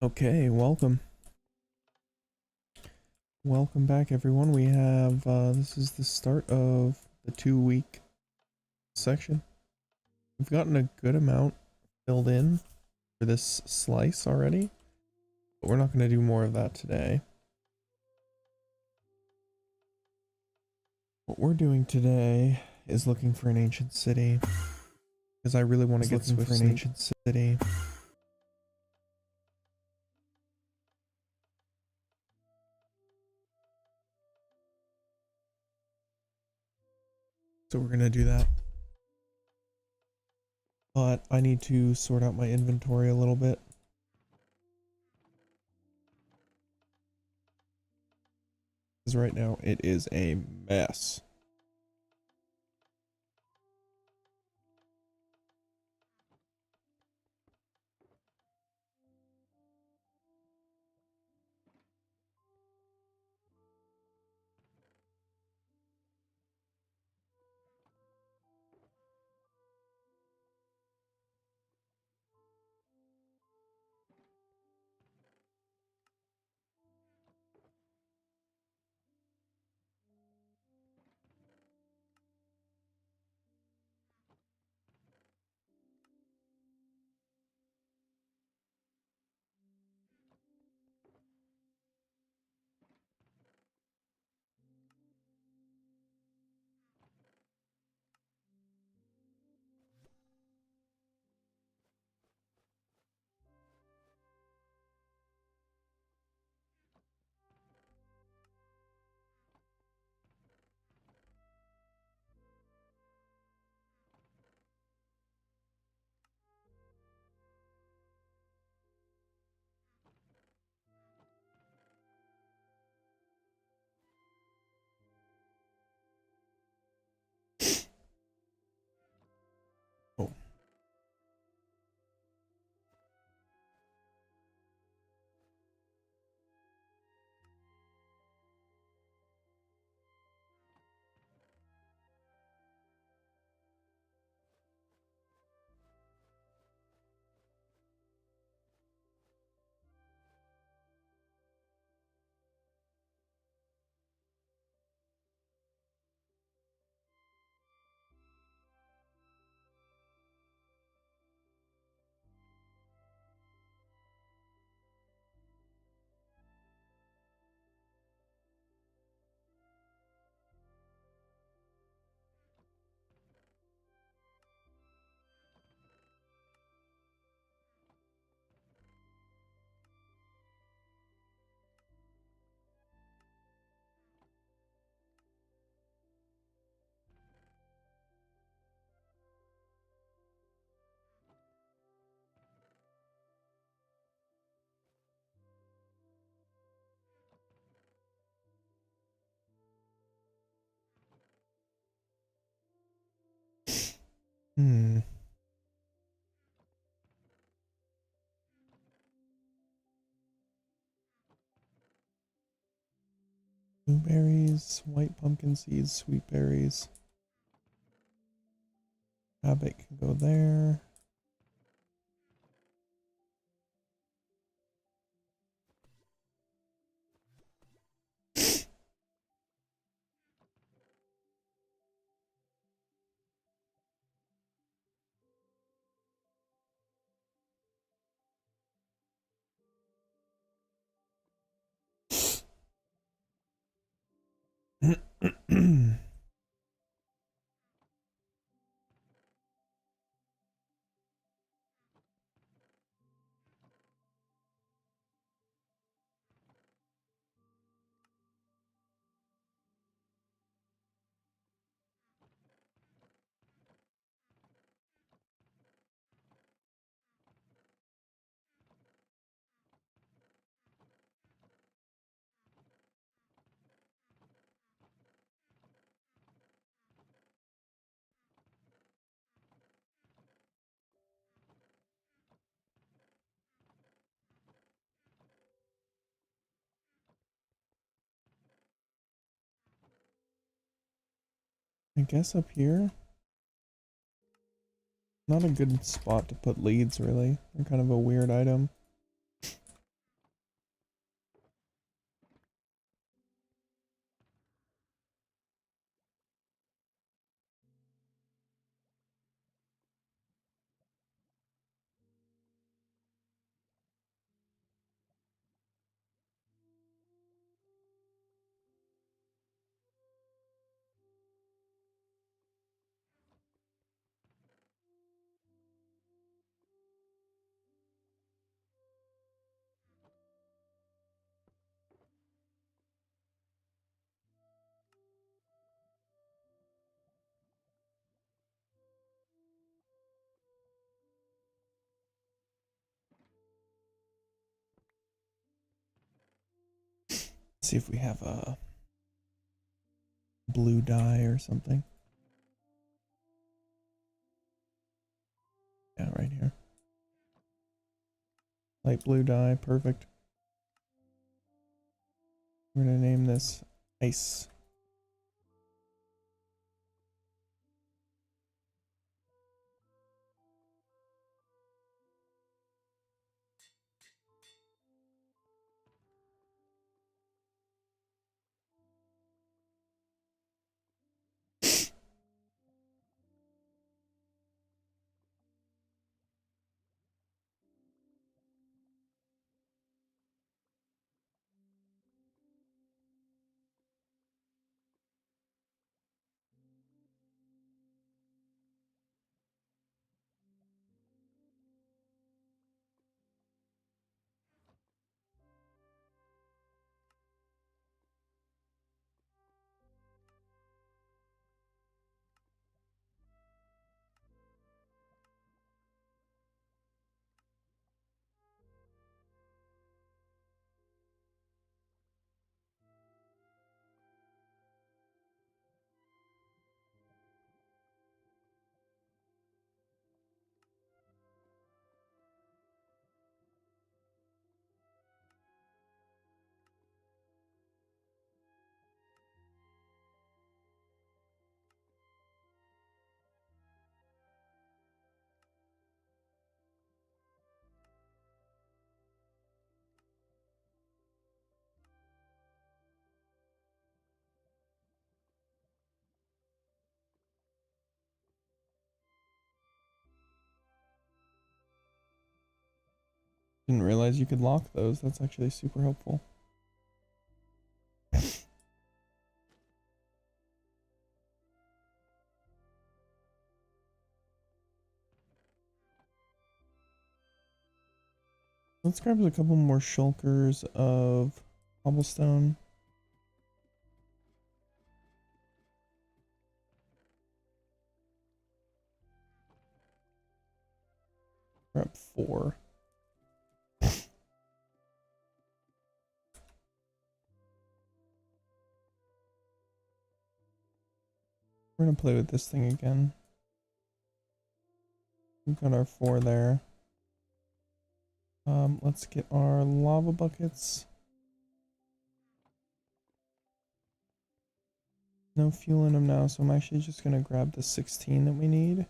Okay, welcome. Welcome back, everyone. We have, this is the start of the 2-week section. We've gotten a good amount filled in for this slice already, but we're not going to do more of that today. What we're doing today is looking for an ancient city, because I really want to get Swift for an ancient city. So we're going to do that. But I need to sort out my inventory a little bit. Because right now it is a mess. Oh. Hmm. Blueberries, white pumpkin seeds, sweet berries. Rabbit can go there. I guess up here, not a good spot to put leads, really. They're kind of a weird item. see if we have a blue dye or something. Yeah, right here. Light blue dye, perfect. We're gonna name this ice. Didn't realize you could lock those. That's actually super helpful. Let's grab a couple more shulkers of cobblestone. Grab 4. We're gonna play with this thing again. We've got our 4 there. Let's get our lava buckets. No fuel in them now, so I'm actually just gonna grab the 16 that we need.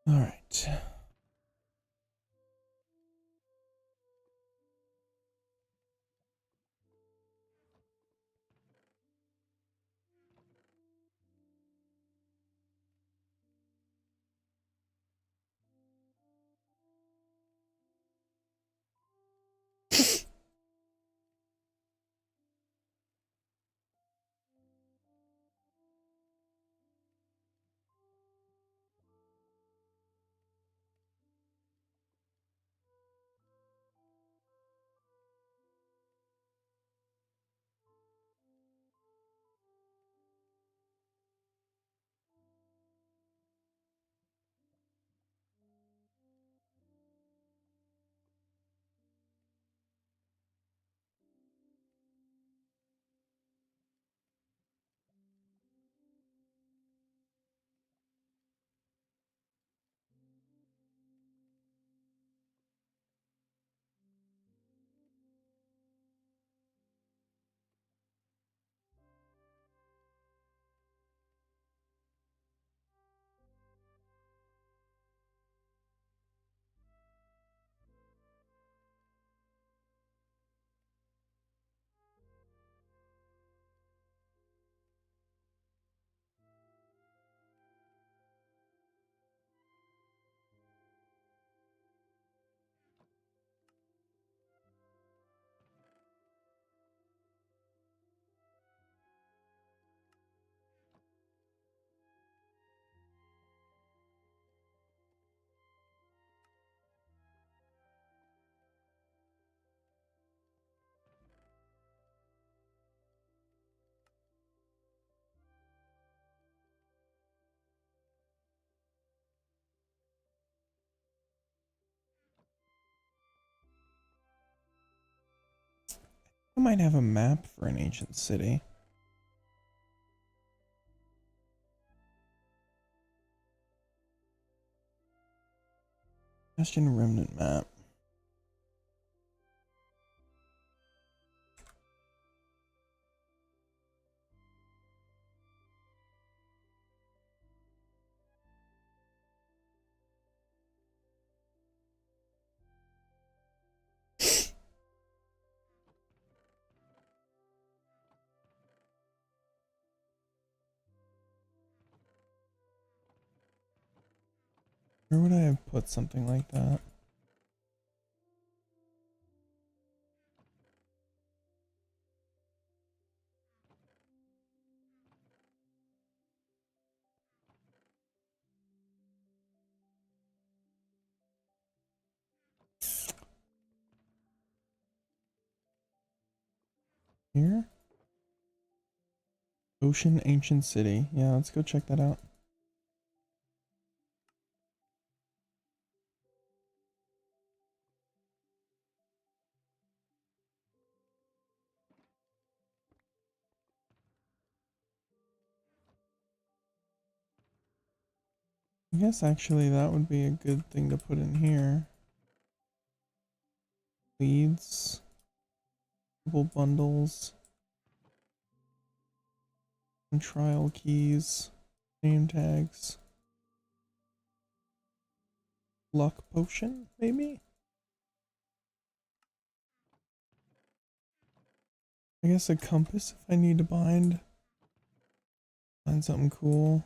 All right. I might have a map for an ancient city. Bastion Remnant map. Where would I have put something like that? Here? Ocean Ancient City. Yeah, let's go check that out. I guess actually that would be a good thing to put in here. Leads. Couple bundles. And trial keys. Name tags. Luck potion, maybe? I guess a compass if I need to find something cool.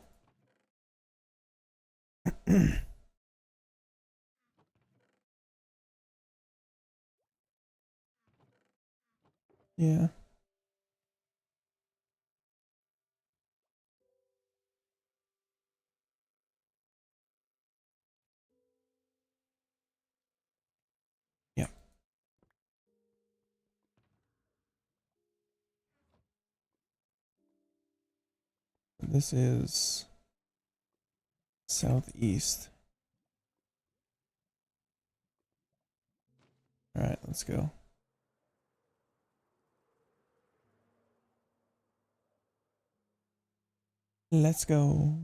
Yeah. Yeah. This is southeast. Alright, let's go. Let's go.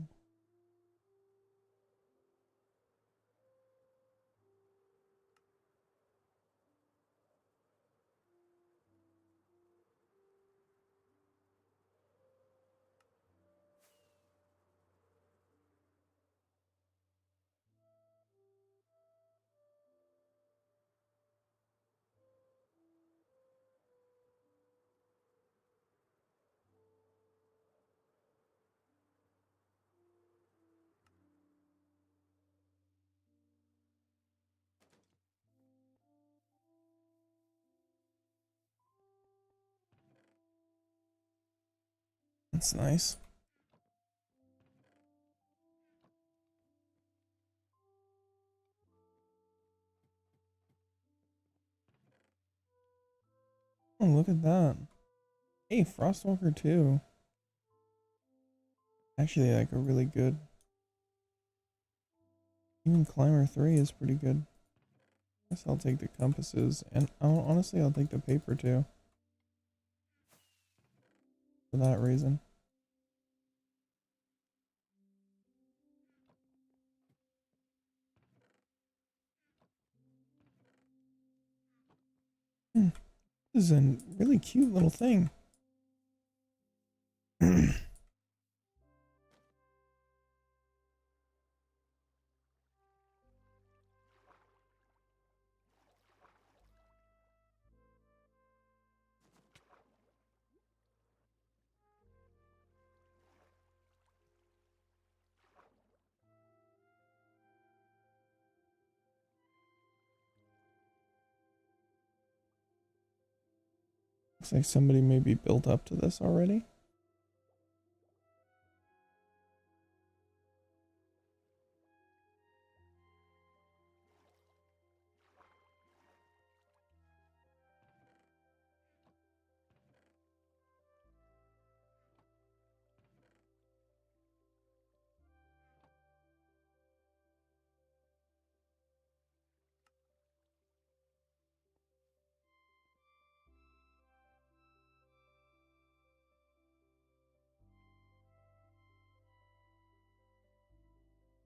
That's nice. Oh, look at that. Hey, Frostwalker 2. Actually, like a really good. Even Climber 3 is pretty good. Guess I'll take the compasses, and honestly, I'll take the paper too. For that reason. This is a really cute little thing. Looks like somebody may be built up to this already.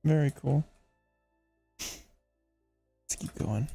Very cool. Let's keep going.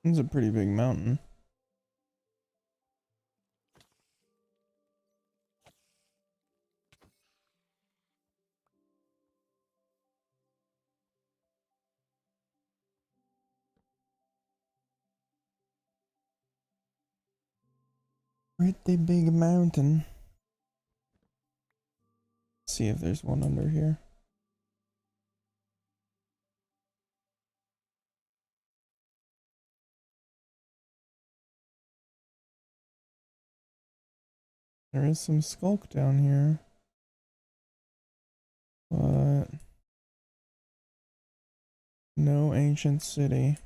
It's a pretty big mountain. Pretty big mountain. See if there's one under here. There is some skulk down here. But no ancient city.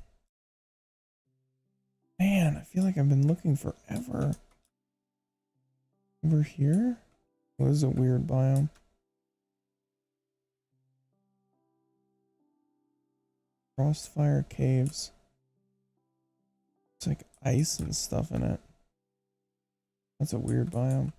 Man, I feel like I've been looking forever. Over here? What is a weird biome? Frostfire caves. It's like ice and stuff in it. That's a weird biome.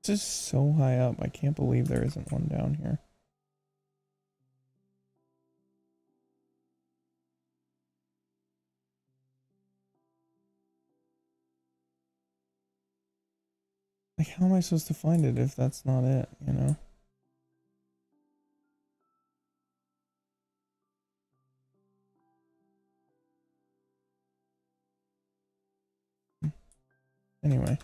This is so high up. I can't believe there isn't one down here. Like, how am I supposed to find it if that's not it, you know? Anyway.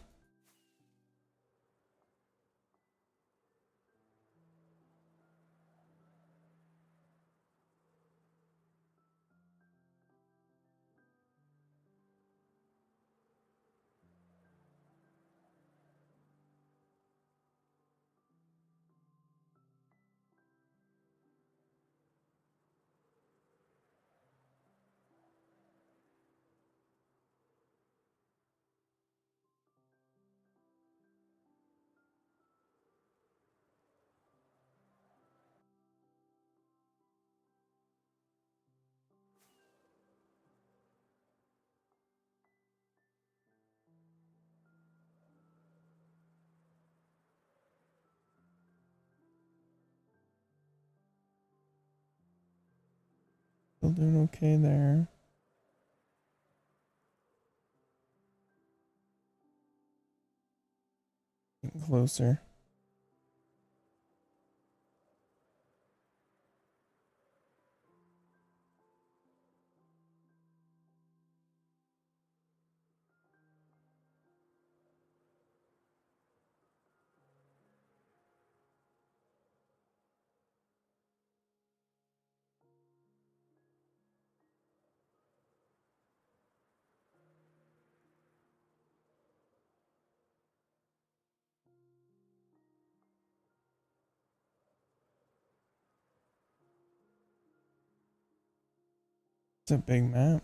Still doing okay there. Getting closer. It's a big map.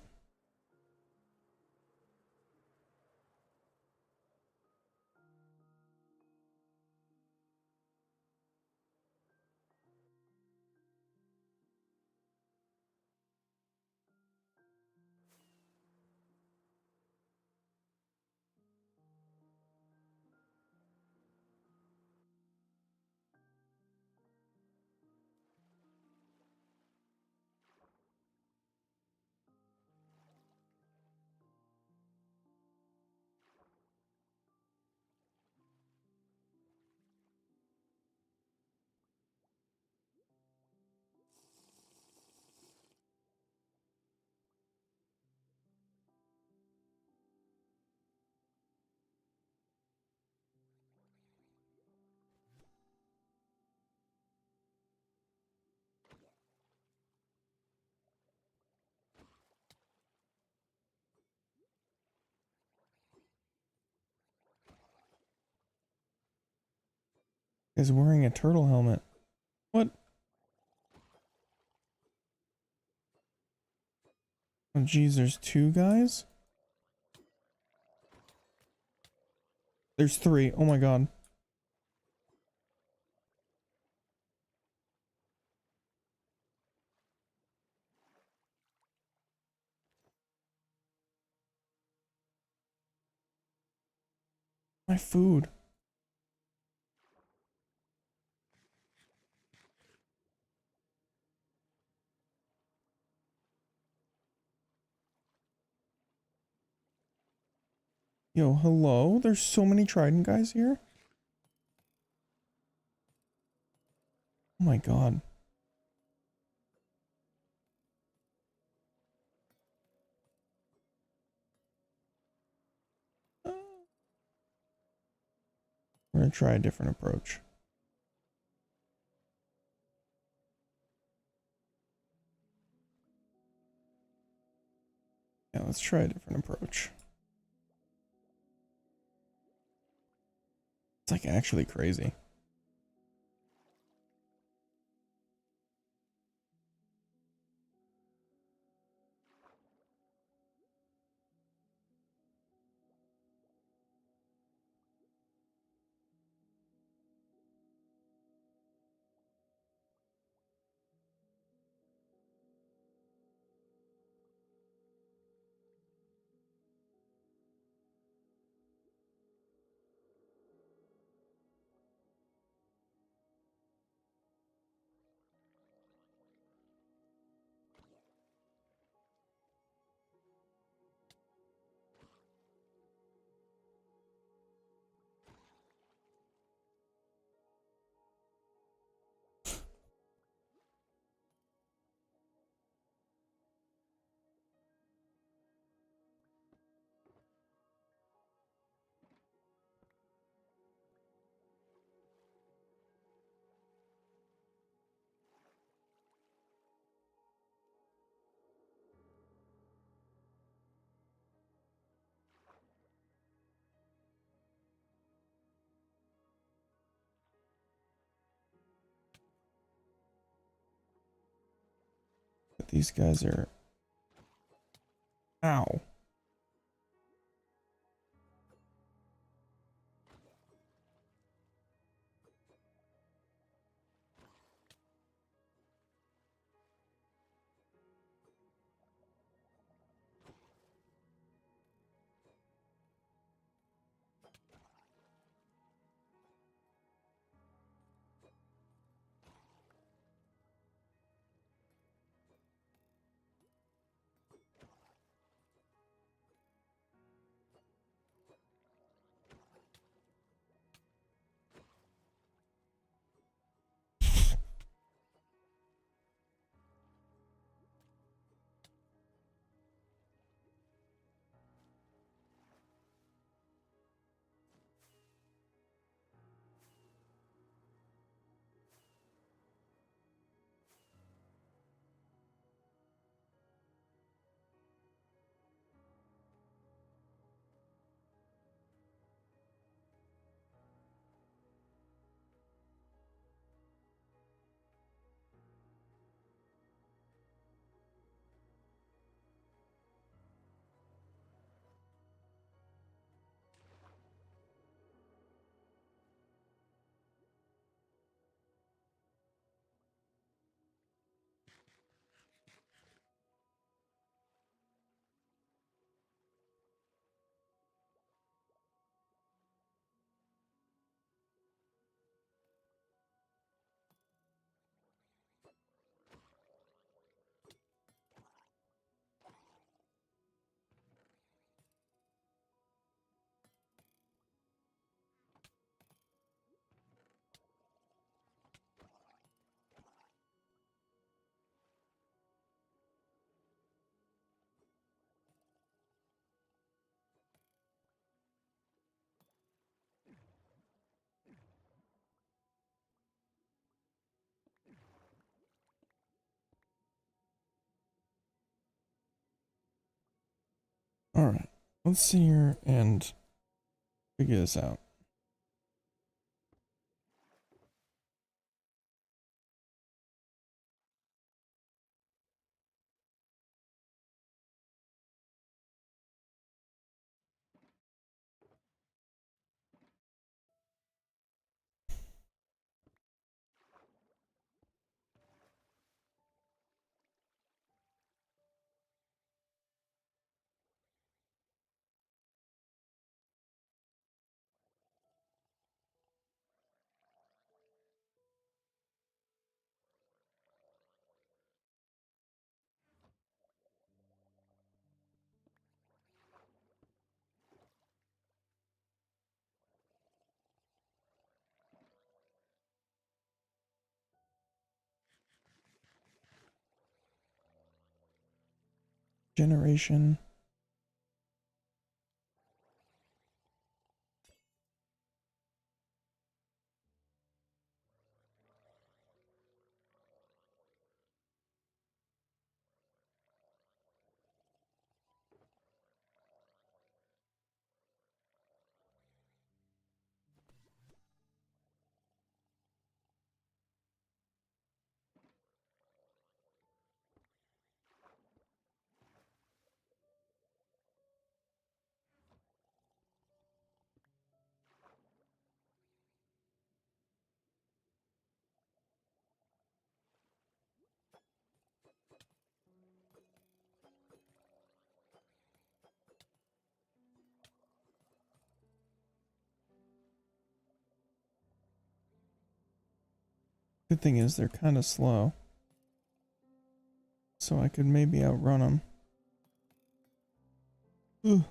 Is wearing a turtle helmet. What? Oh geez, there's two guys? There's three. Oh my god. My food. Yo, hello? There's so many trident guys here? Oh my god. We're gonna try a different approach. Yeah, let's try a different approach. It's like actually crazy. But these guys are... Ow. Alright. Let's see here and figure this out. generation. Good thing is they're kind of slow, so I could maybe outrun them. Ugh.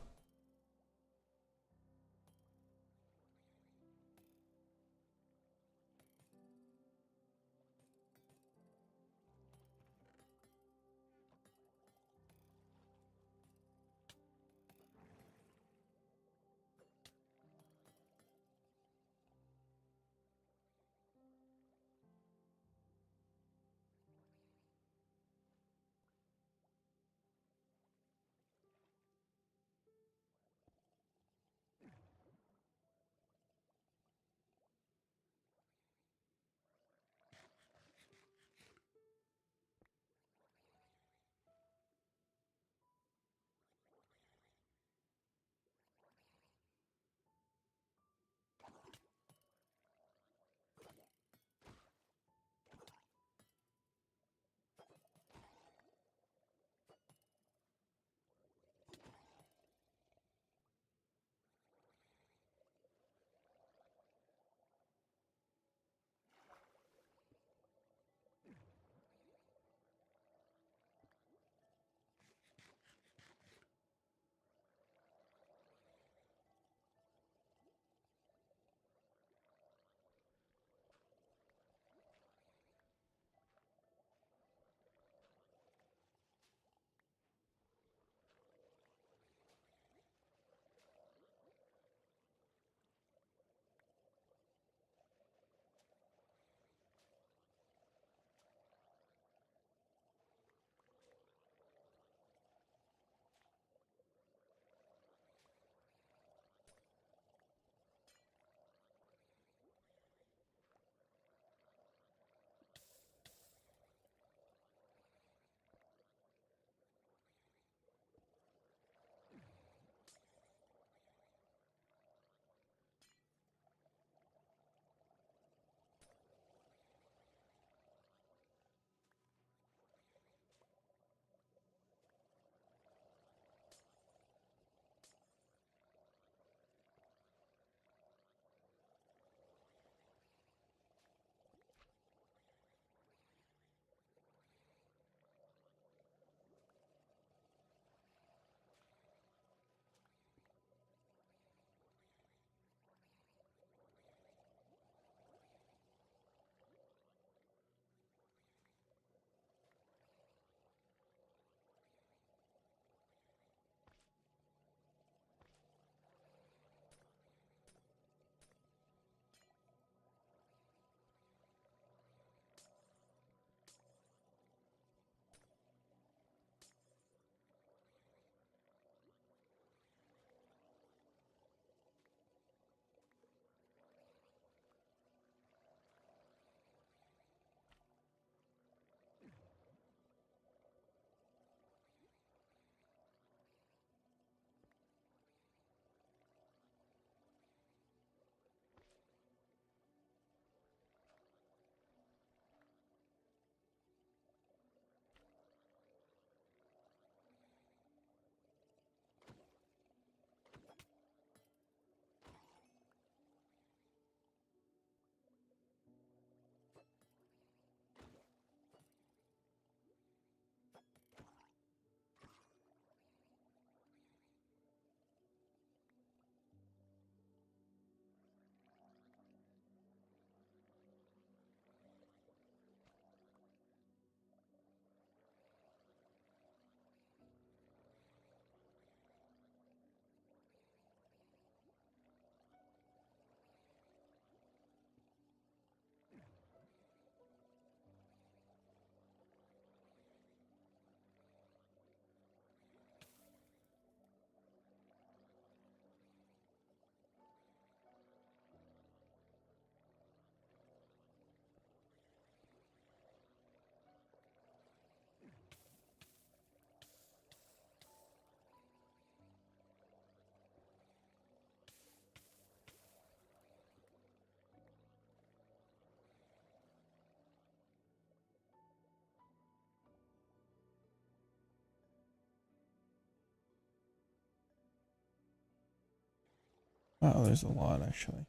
Wow, there's a lot actually.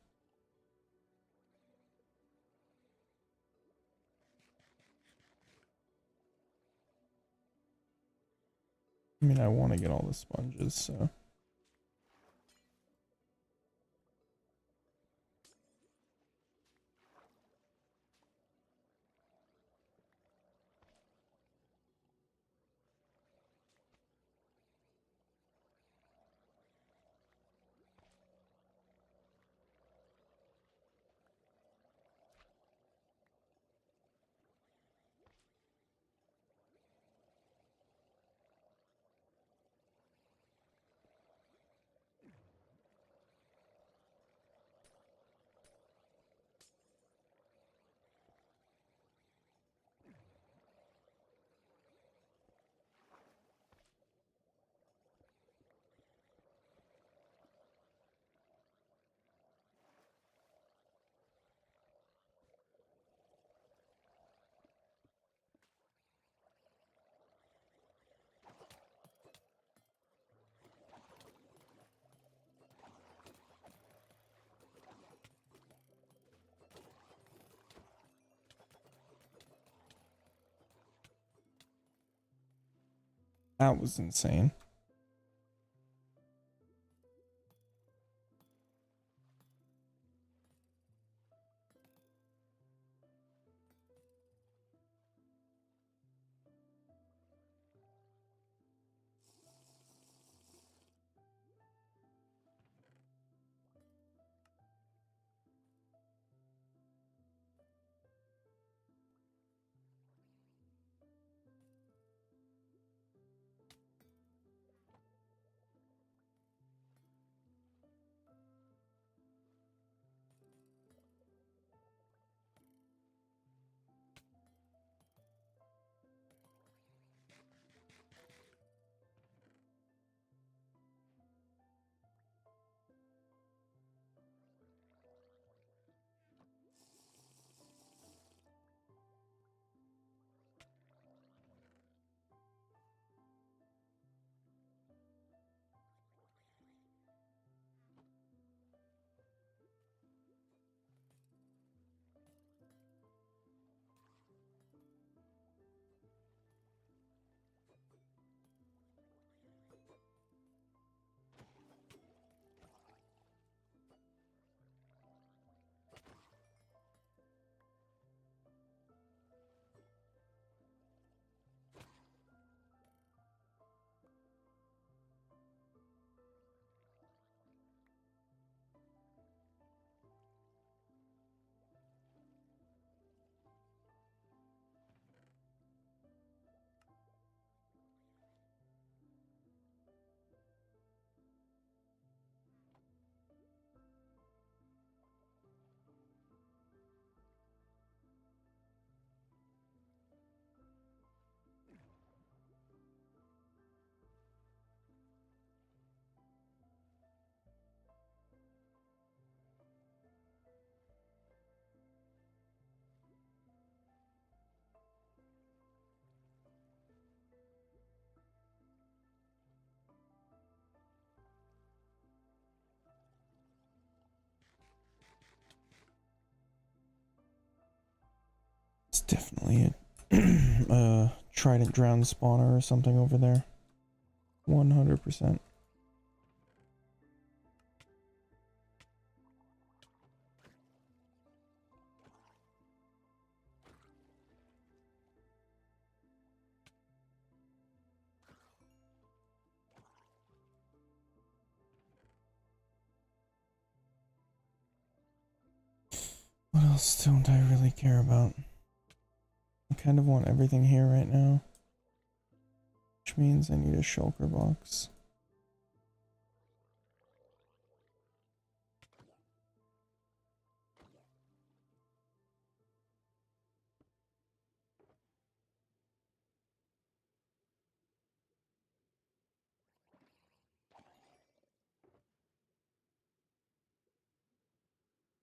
I mean, I want to get all the sponges, so. That was insane. It's definitely a trident drown spawner or something over there. 100%. What else don't I really care about? I kind of want everything here right now, which means I need a shulker box.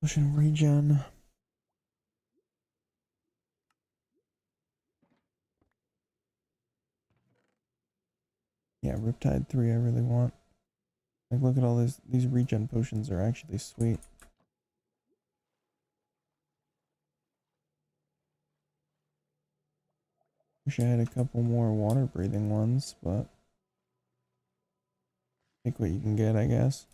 Potion regen. Yeah, Riptide 3 I really want. Like, look at all these regen potions are actually sweet. Wish I had a couple more water breathing ones, but take what you can get, I guess.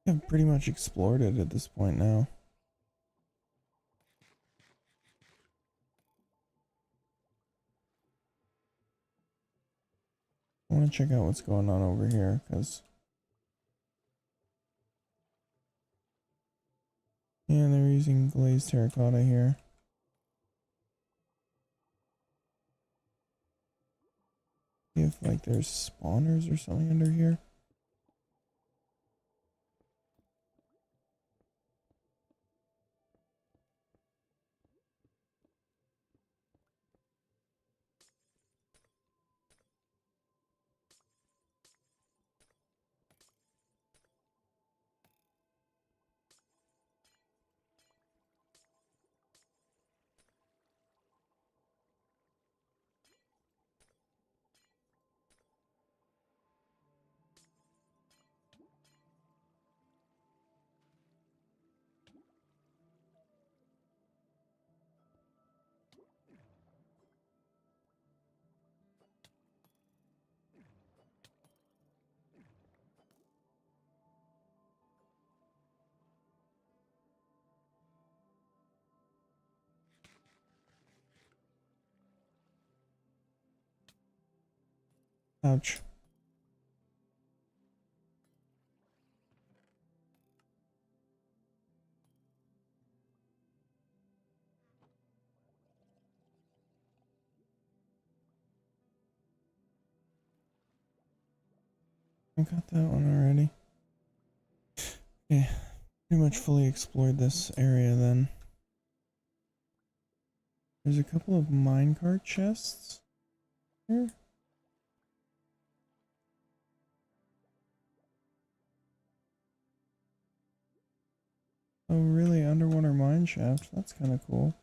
I've pretty much explored it at this point now. I want to check out what's going on over here, because... yeah, there using glazed terracotta here. See if like there's spawners or something under here. Ouch. I got that one already. Okay, pretty much fully explored this area then. There's a couple of minecart chests here. Oh really, underwater mine shaft, that's kind of cool.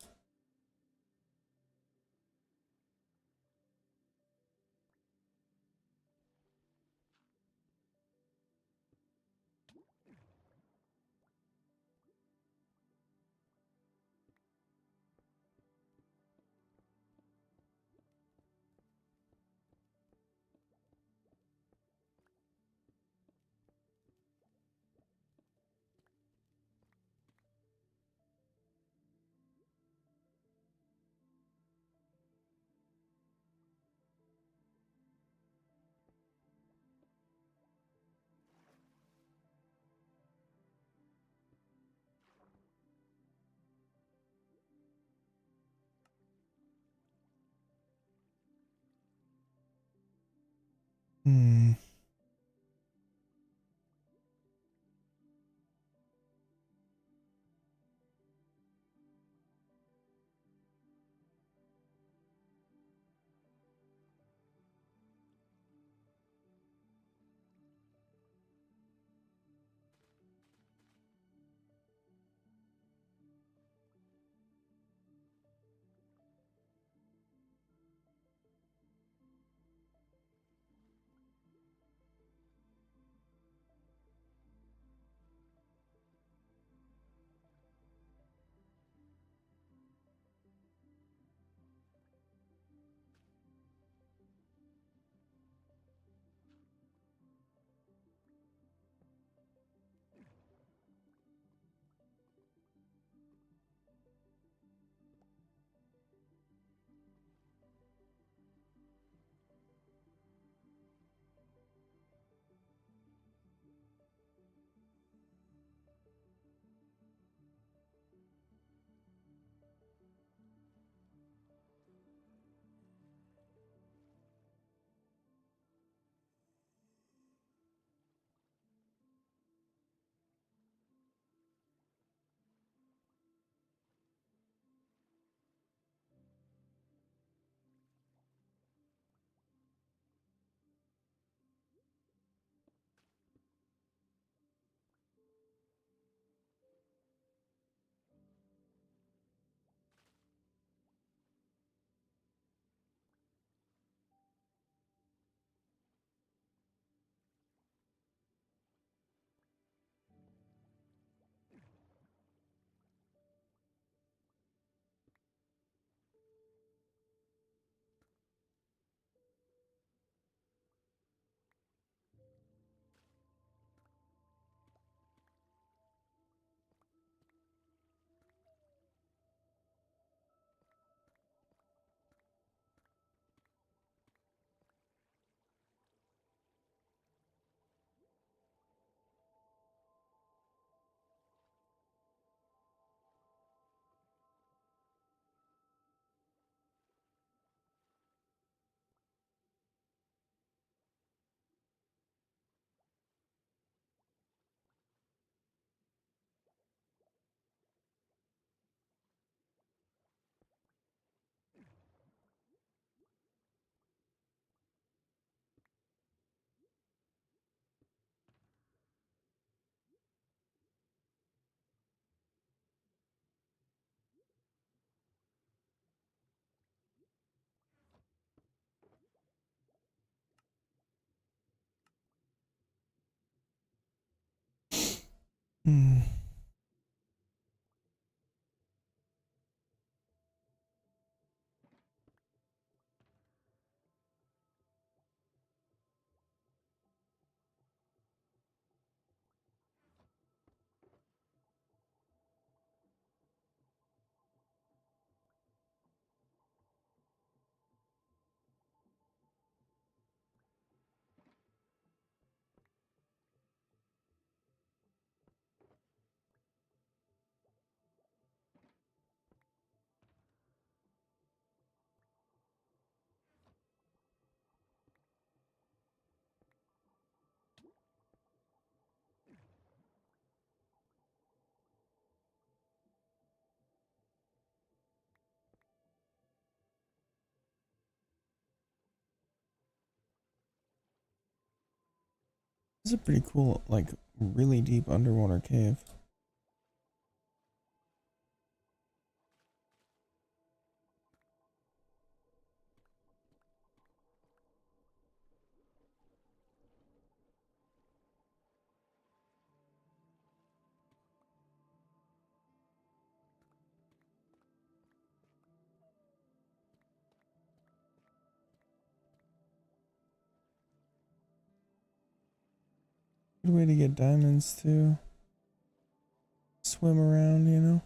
Hmm. Hmm. This is a pretty cool, like, really deep underwater cave. Good way to get diamonds too. Swim around, you know?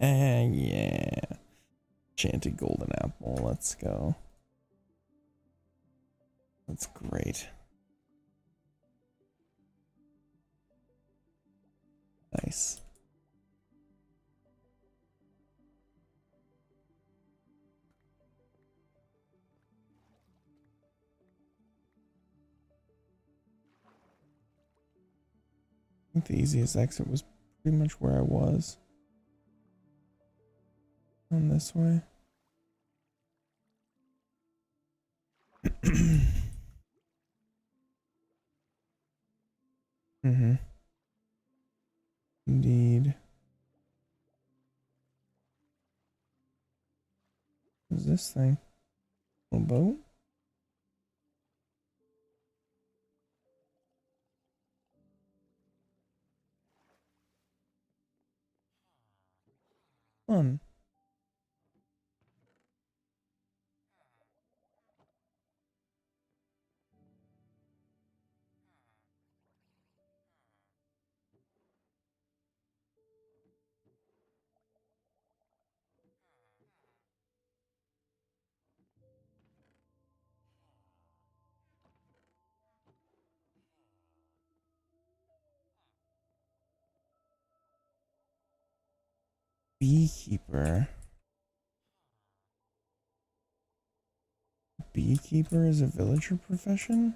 Yeah. Enchanted golden apple. Let's go. That's great. Nice. I think the easiest exit was pretty much where I was. On this way. Mm-hmm. Indeed. What is this thing? A boat? Fun. Beekeeper. Beekeeper is a villager profession?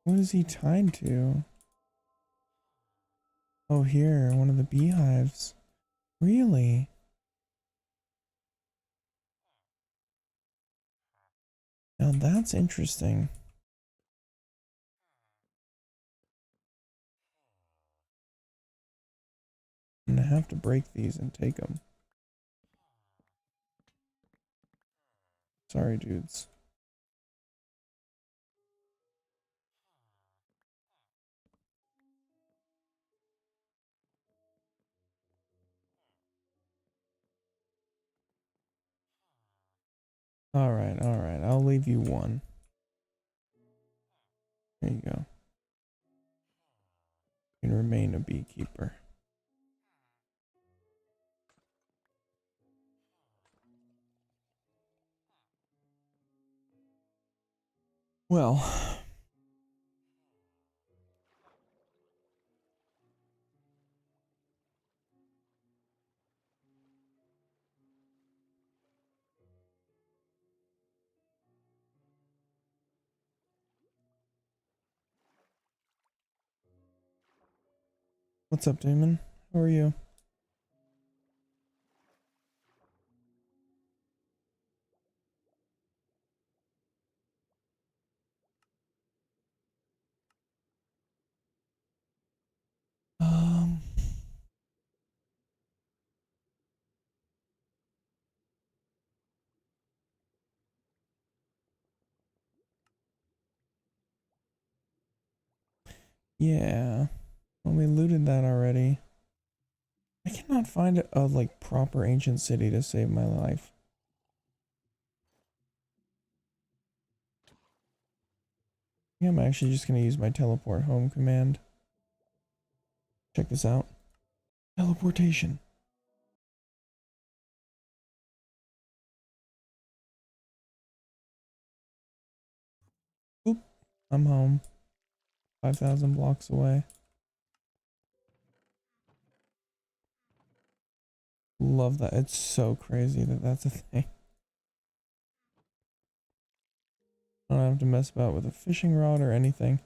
What is he tied to? Oh, here, one of the beehives. Really? Now that's interesting. I'm gonna have to break these and take them. Sorry, dudes. Alright, alright. I'll leave you one. There you go. You can remain a beekeeper. Well, what's up, Damon? How are you? Um, yeah. Well, we looted that already. I cannot find a like proper ancient city to save my life. I think I'm actually just gonna use my teleport home command. Check this out. Teleportation. Oop. I'm home. 5,000 blocks away. Love that. It's so crazy that that's a thing. I don't have to mess about with a fishing rod or anything.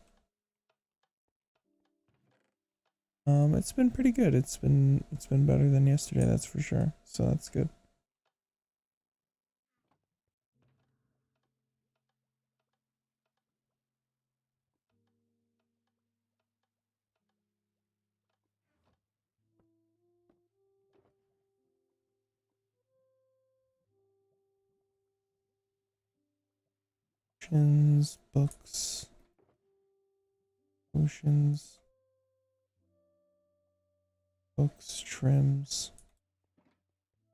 It's been pretty good. It's been better than yesterday, that's for sure. So that's good. Oceans, books, oceans, books, trims,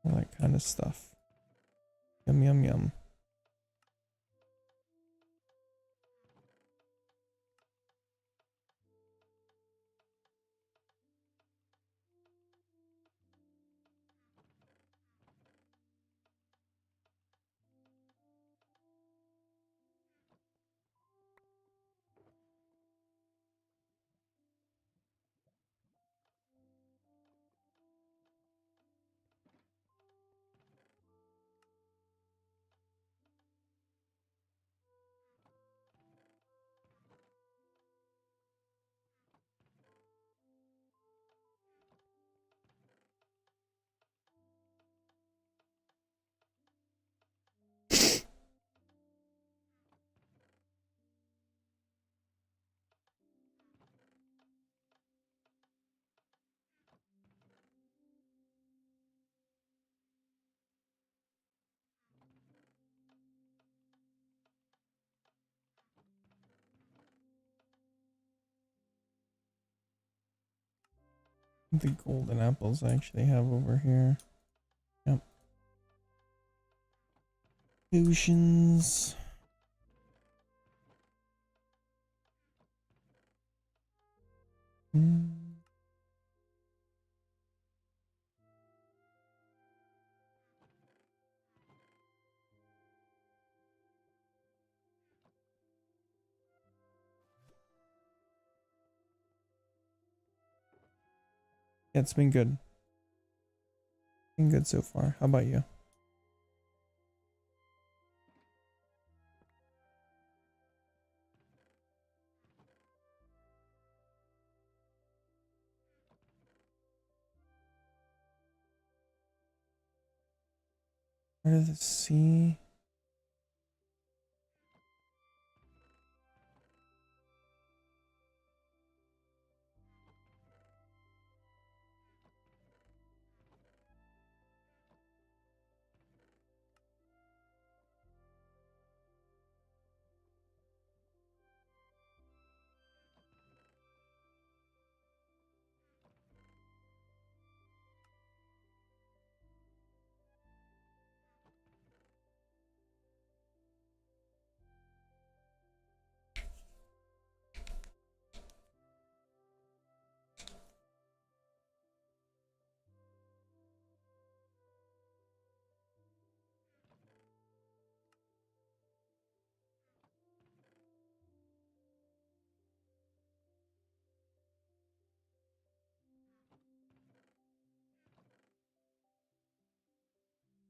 all that kind of stuff. Yum yum yum. The golden apples I actually have over here. Yep. Oceans. Mm. Yeah, it's been good. Been good so far. How about you? Where does it see?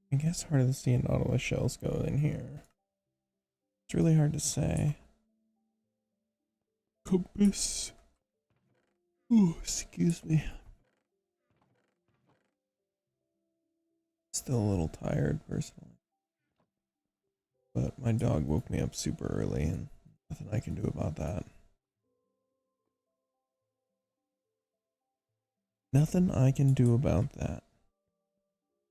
I guess hard to see Nautilus shells go in here. It's really hard to say. Compass. Ooh, excuse me. Still a little tired personally. But my dog woke me up super early and nothing I can do about that. Nothing I can do about that.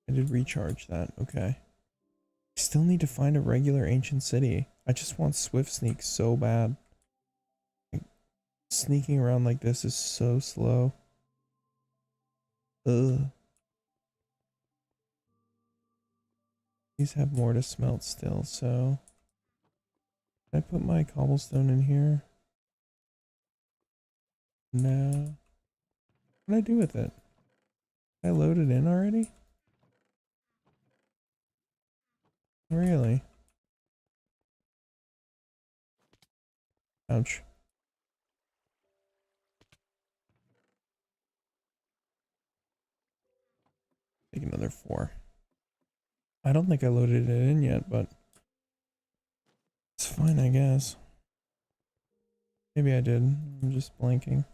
I did recharge that, okay. I still need to find a regular ancient city. I just want Swift Sneak so bad. Like, sneaking around like this is so slow. Ugh. These have more to smelt still, so... Can I put my cobblestone in here? No. What did I do with it? Did I load it in already? Really? Ouch. Take another 4. I don't think I loaded it in yet, but it's fine, I guess. Maybe I did. I'm just blanking.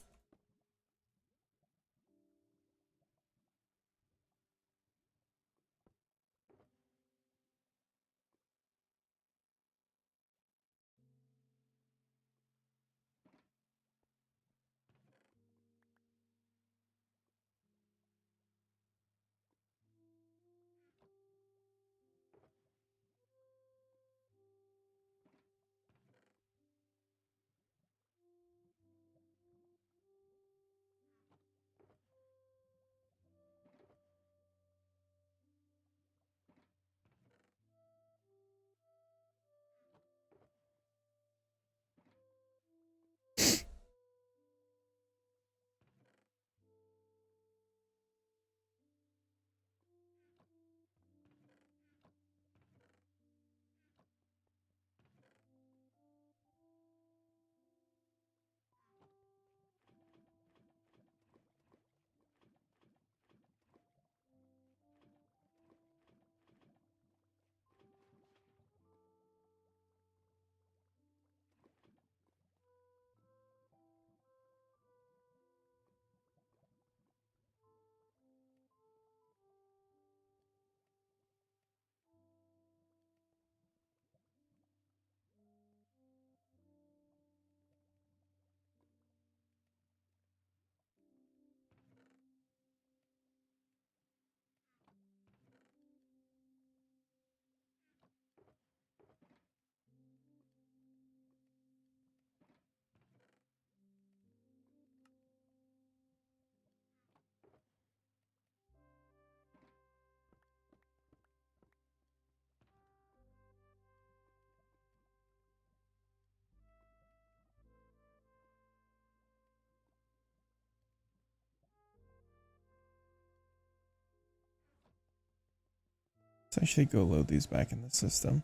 Let's actually go load these back in the system.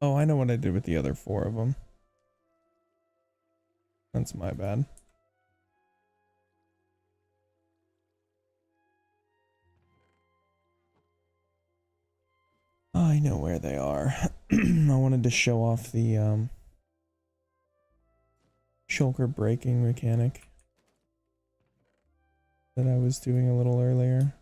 Oh, I know what I did with the other 4 of them. That's my bad. know where they are. I wanted to show off the shulker braking mechanic that I was doing a little earlier.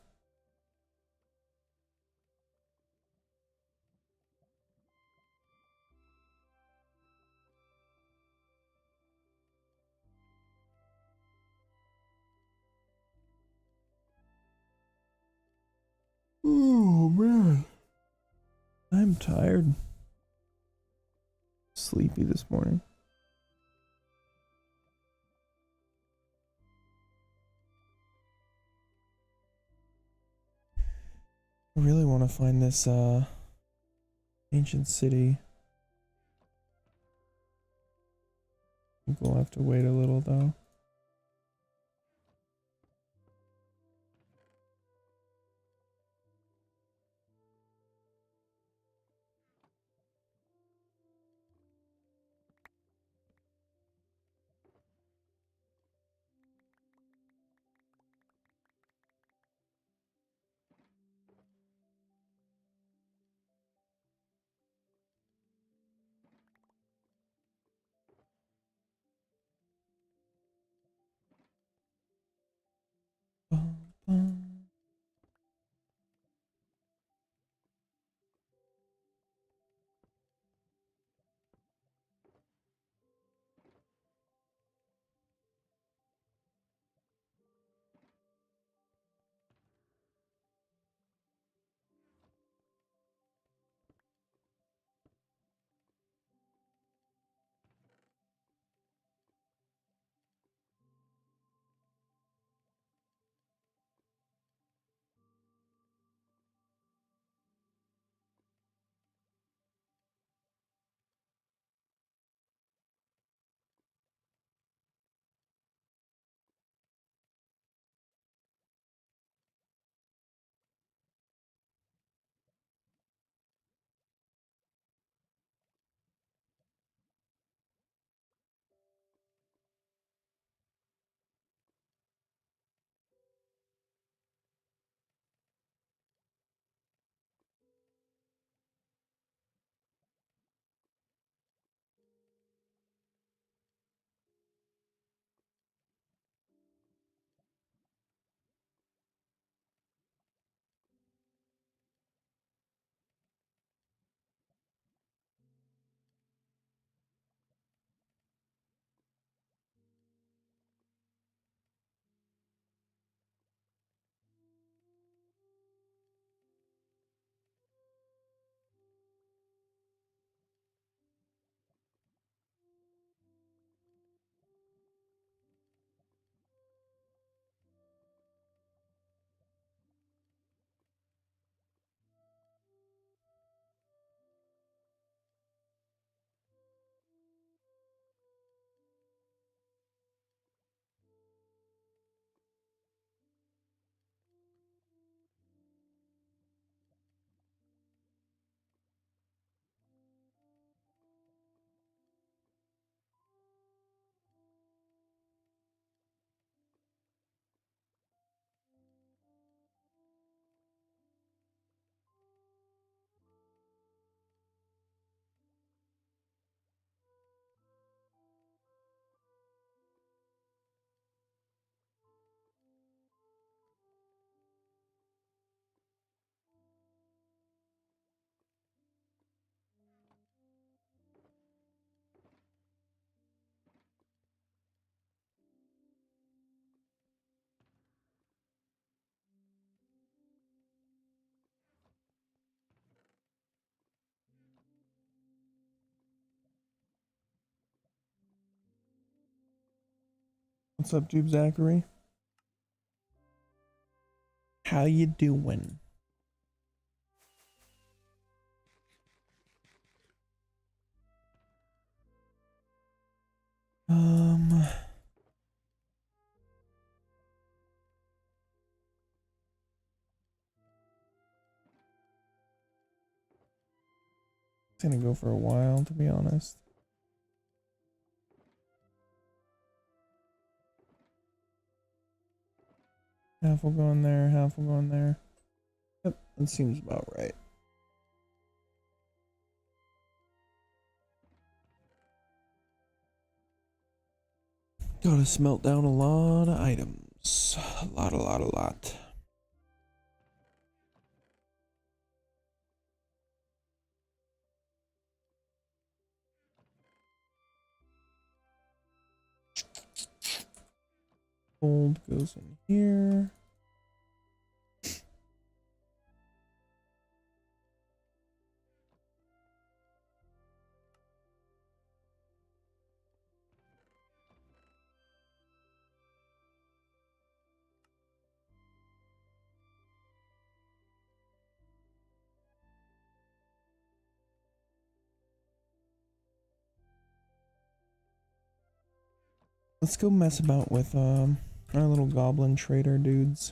Oh man, I'm tired. Sleepy this morning. I really want to find this ancient city. I think we'll have to wait a little though. Bum, bum. What's up, dude, Zachary? How you doing? It's gonna go for a while, to be honest. Half will go in there, half will go in there. Yep, that seems about right. Gotta smelt down a lot of items. A lot. Gold goes in here. Let's go mess about with our little goblin trader dudes.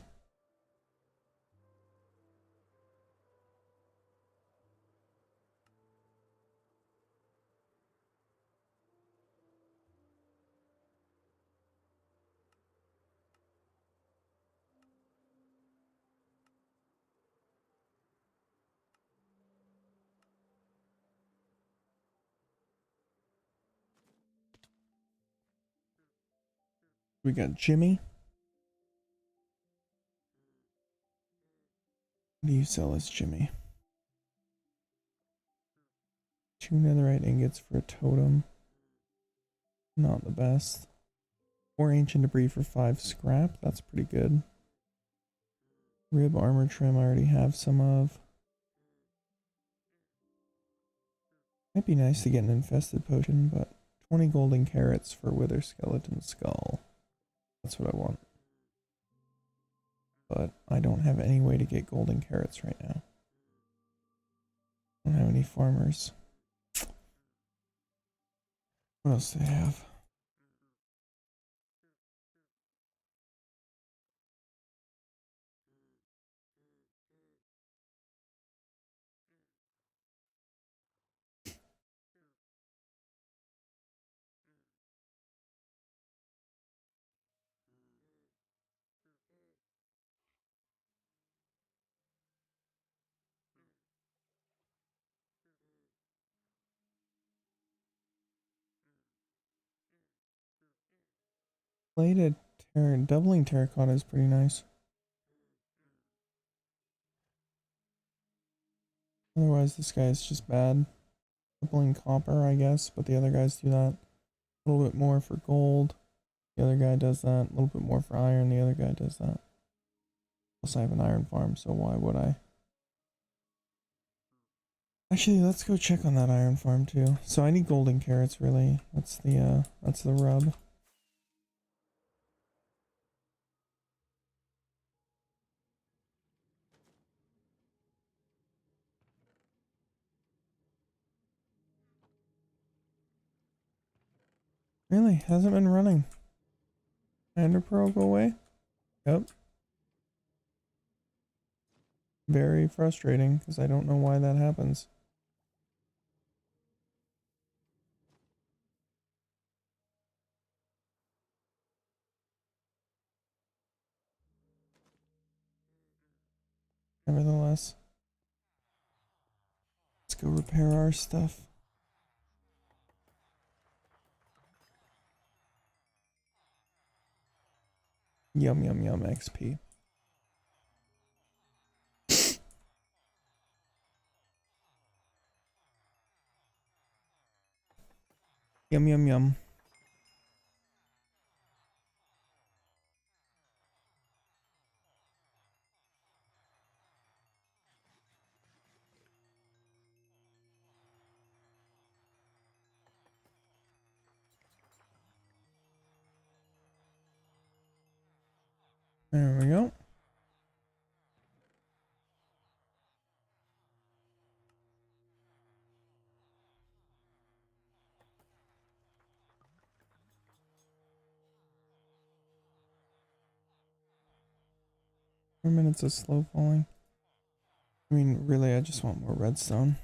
We got Jimmy. What do you sell as Jimmy? 2 netherite ingots for a totem. Not the best. 4 ancient debris for 5 scrap. That's pretty good. Rib armor trim I already have some of. Might be nice to get an infested potion, but 20 golden carrots for wither skeleton skull. That's what I want. But I don't have any way to get golden carrots right now. I don't have any farmers. What else do they have? Plated doubling terracotta is pretty nice. Otherwise, this guy is just bad. Doubling copper, I guess, but the other guys do that. A little bit more for gold. The other guy does that. A little bit more for iron. The other guy does that. Plus, I have an iron farm, so why would I? Actually, let's go check on that iron farm too. So I need golden carrots, really. That's the rub. Really, hasn't been running. Ender Pearl go away? Yep. Very frustrating, because I don't know why that happens. Nevertheless, let's go repair our stuff. Yum yum yum XP. Yum yum yum. There we go. Four minutes of slow falling. I mean, really, I just want more redstone.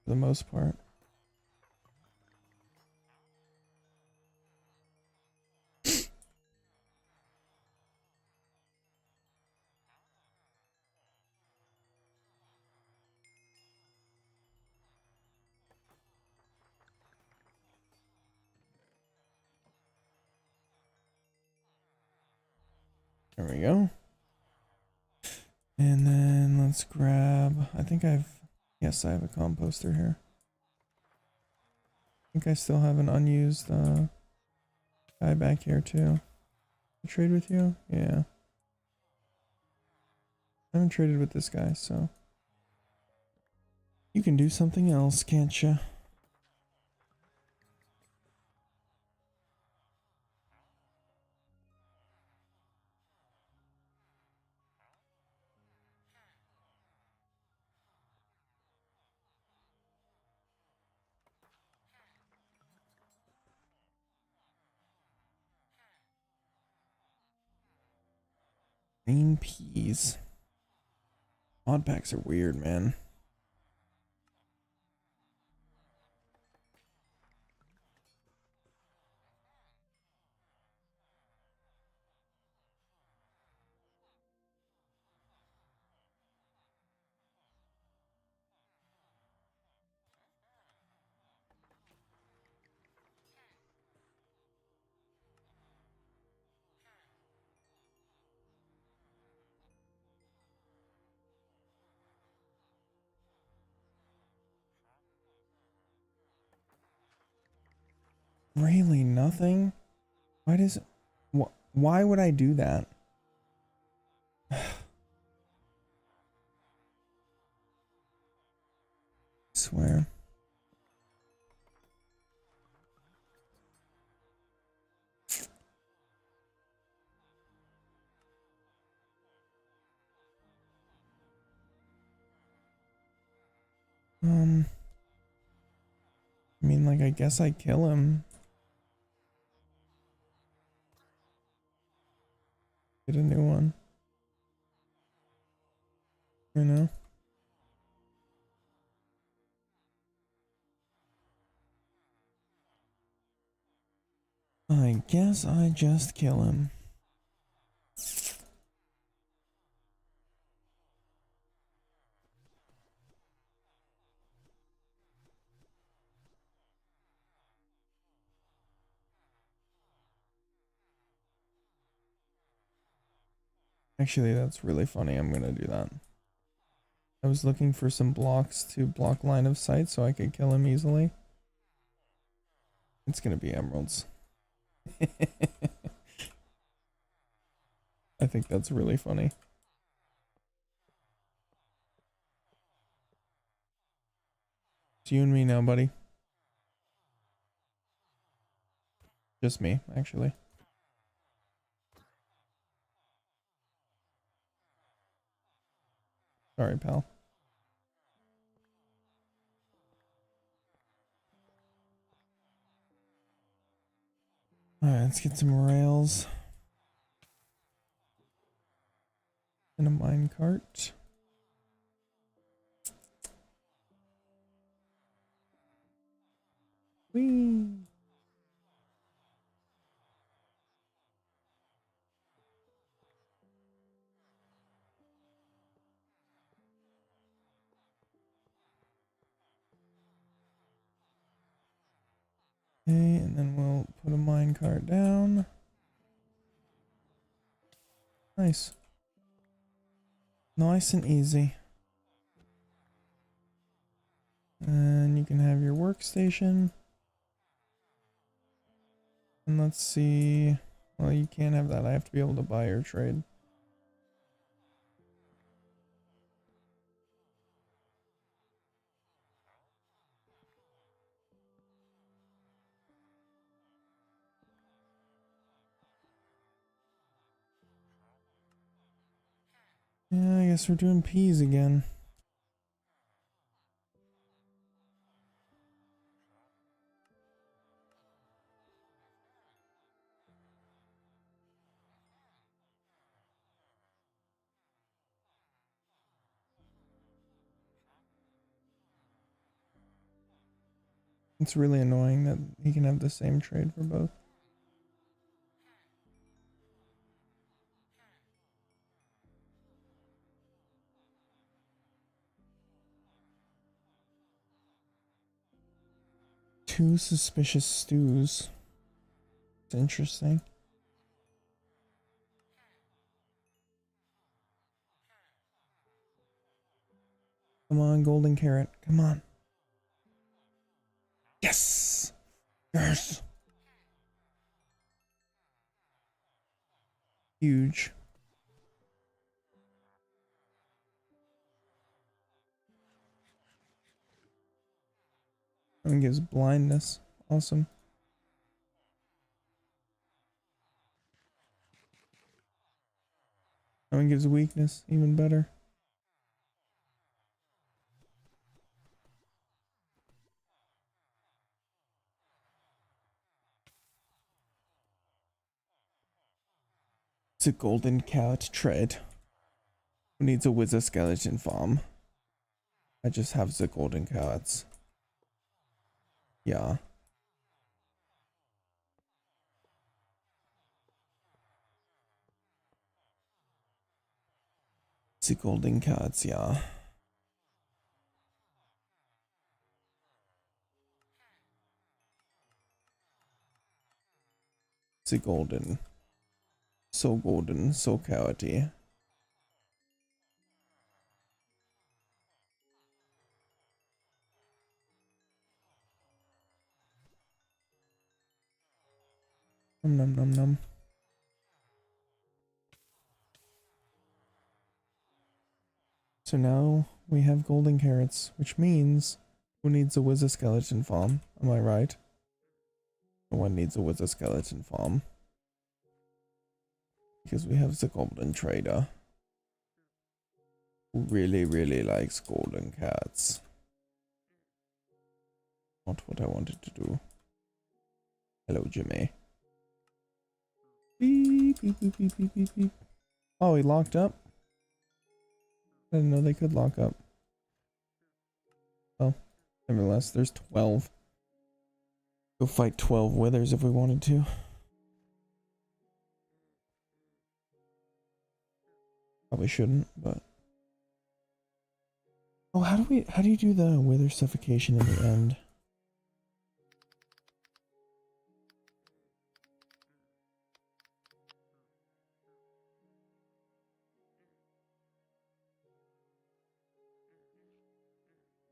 For the most part. There we go. And then let's grab, yes, I have a composter here. I think I still have an unused guy back here too. Trade with you? Yeah. I haven't traded with this guy, so. You can do something else, can't you? Green peas. Mod packs are weird, man. Really nothing? Why does why would I do that? Swear. I mean, like, I guess I kill him. Get a new one. You know? I guess I just kill him. Actually, that's really funny. I'm gonna do that. I was looking for some blocks to block line of sight so I could kill him easily. It's gonna be emeralds. I think that's really funny. It's you and me now, buddy. Just me, actually. Sorry, pal. Alright, let's get some rails. And a minecart. Whee! Okay, and then we'll put a minecart down. Nice. Nice and easy. And you can have your workstation. And let's see. Well, you can't have that. I have to be able to buy or trade. Yeah, I guess we're doing peas again. It's really annoying that he can have the same trade for both. Two suspicious stews. It's interesting. Come on, golden carrot. Come on. Yes! Yes! Huge. That one gives blindness. Awesome. That one gives weakness. Even better. It's a golden carrot tread. Who needs a wizard skeleton farm? I just have the golden carrots. Yeah. The golden carrots, yeah. The golden. So golden, so carroty. Nom nom nom nom. So now we have golden carrots, which means who needs a wizard skeleton farm? Am I right? No one needs a wizard skeleton farm. Because we have the goblin trader. Who really, really likes golden cats. Not what I wanted to do. Hello, Jimmy. Beep, beep, beep, beep, beep, beep, beep. Oh, he locked up? I didn't know they could lock up. Well, nevertheless, there's 12. Go fight 12 withers if we wanted to. Probably shouldn't, but... Oh, how do you do the wither suffocation in the end?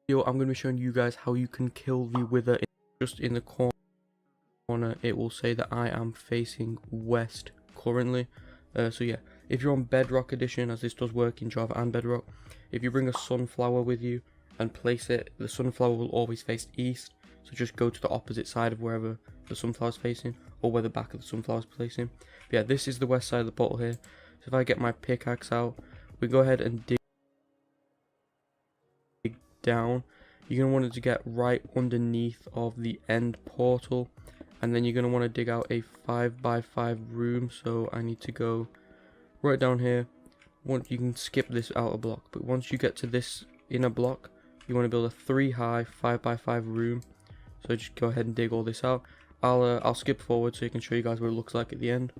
I'm going to be showing you guys how you can kill the wither. Just in the corner it will say that I am facing west currently. So yeah, if you're on Bedrock edition, as this does work in Java and Bedrock, if you bring a sunflower with you and place it, the sunflower will always face east, so just go to the opposite side of wherever the sunflower is facing, or where the back of the sunflower is placing. But yeah, this is the west side of the portal here. So if I get my pickaxe out, we go ahead and dig down. You're going to want it to get right underneath of the end portal, and then you're going to want to dig out a 5x5 room. So I need to go right down here. You can skip this outer block, but once you get to this inner block, you want to build a 3 high 5x5 room. So just go ahead and dig all this out. I'll skip forward so you can show you guys what it looks like at the end.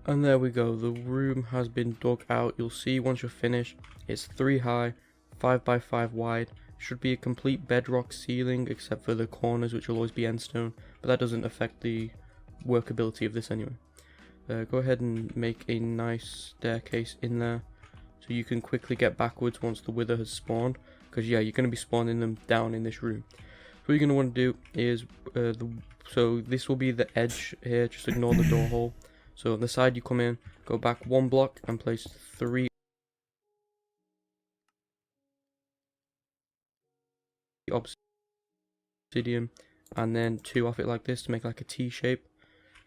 And there we go, the room has been dug out. You'll see once you're finished, it's 3 high, 5x5 wide. Should be a complete bedrock ceiling except for the corners, which will always be endstone, but that doesn't affect the workability of this anyway. Go ahead and make a nice staircase in there so you can quickly get backwards once the wither has spawned, because yeah, you're going to be spawning them down in this room. So what you're going to want to do is, so this will be the edge here, just ignore the door hole. So on the side you come in, go back 1 block and place 3 obsidian and then 2 off it like this to make like a T shape.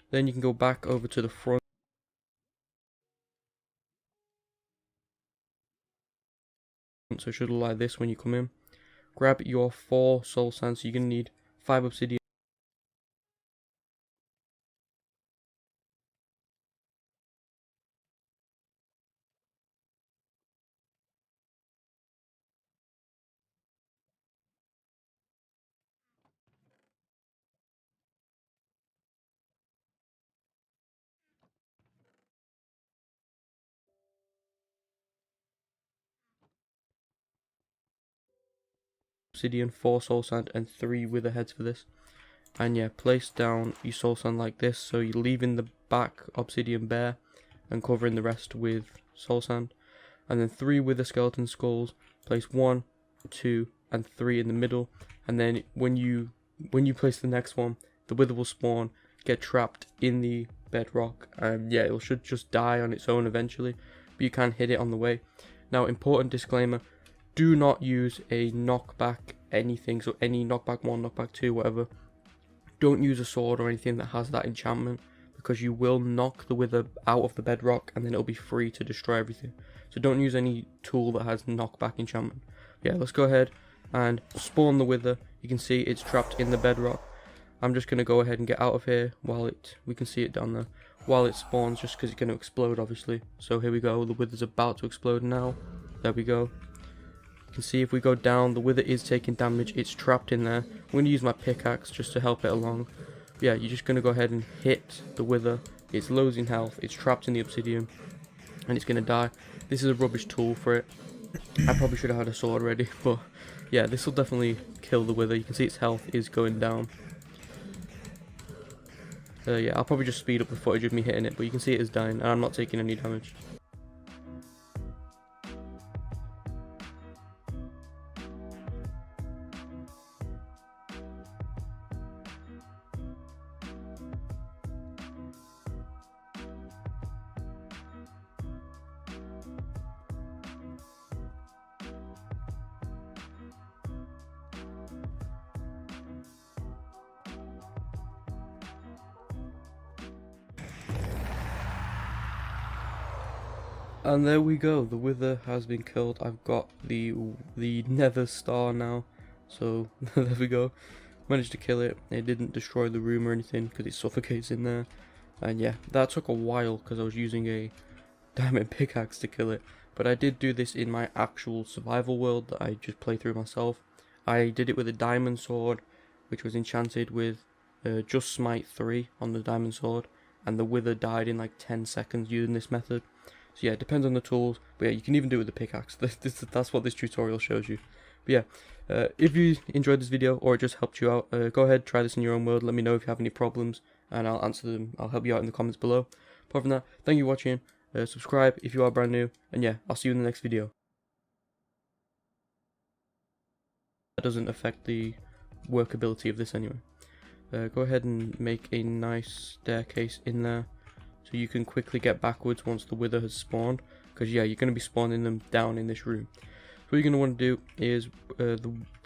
Then you can go back over to the front. So it should look like this when you come in. Grab your 4 soul sand, so you're going to need 5 obsidian. obsidian, 4 soul sand, and 3 wither heads for this. And yeah, place down your soul sand like this, so you're leaving the back obsidian bare and covering the rest with soul sand. And then 3 wither skeleton skulls, place 1, 2, and 3 in the middle. And then when you place the next one, the wither will spawn, get trapped in the bedrock, and yeah, it should just die on its own eventually, but you can hit it on the way. Now, important disclaimer, do not use a knockback anything, so any knockback 1, knockback 2, whatever. Don't use a sword or anything that has that enchantment, because you will knock the wither out of the bedrock and then it'll be free to destroy everything. So don't use any tool that has knockback enchantment. Yeah, let's go ahead and spawn the wither. You can see it's trapped in the bedrock. I'm just going to go ahead and get out of here while we can see it down there, while it spawns, just because it's going to explode obviously. So here we go, the wither's about to explode now. There we go. You can see if we go down, the wither is taking damage, it's trapped in there. I'm going to use my pickaxe just to help it along. Yeah, you're just going to go ahead and hit the wither. It's losing health, it's trapped in the obsidian, and it's going to die. This is a rubbish tool for it. I probably should have had a sword ready, but yeah, this will definitely kill the wither. You can see its health is going down. Yeah, I'll probably just speed up the footage of me hitting it, but you can see it is dying, and I'm not taking any damage. And there we go, the wither has been killed. I've got the nether star now, so there we go. Managed to kill it. It didn't destroy the room or anything because it suffocates in there. And yeah, that took a while because I was using a diamond pickaxe to kill it. But I did do this in my actual survival world that I just played through myself. I did it with a diamond sword, which was enchanted with just smite 3 on the diamond sword, and the wither died in like 10 seconds using this method. So yeah, it depends on the tools, but yeah, you can even do it with the pickaxe. That's what this tutorial shows you. But yeah, if you enjoyed this video or it just helped you out, go ahead, try this in your own world. Let me know if you have any problems, and I'll answer them. I'll help you out in the comments below. Apart from that, thank you for watching. Subscribe if you are brand new, and yeah, I'll see you in the next video. That doesn't affect the workability of this anyway. Go ahead and make a nice staircase in there, so you can quickly get backwards once the wither has spawned, because yeah, you're going to be spawning them down in this room. So what you're going to want to do is,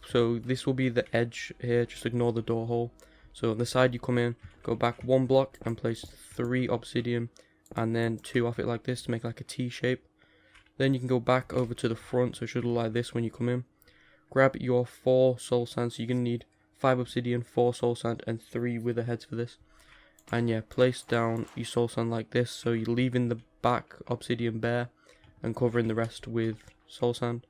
so this will be the edge here, just ignore the door hole. So on the side you come in, go back 1 block and place 3 obsidian, and then 2 off it like this to make like a T shape. Then you can go back over to the front, so it should look like this when you come in. Grab your 4 soul sand, so you're going to need 5 obsidian, 4 soul sand, and 3 wither heads for this. And yeah, place down your soul sand like this, so you're leaving the back obsidian bare and covering the rest with soul sand.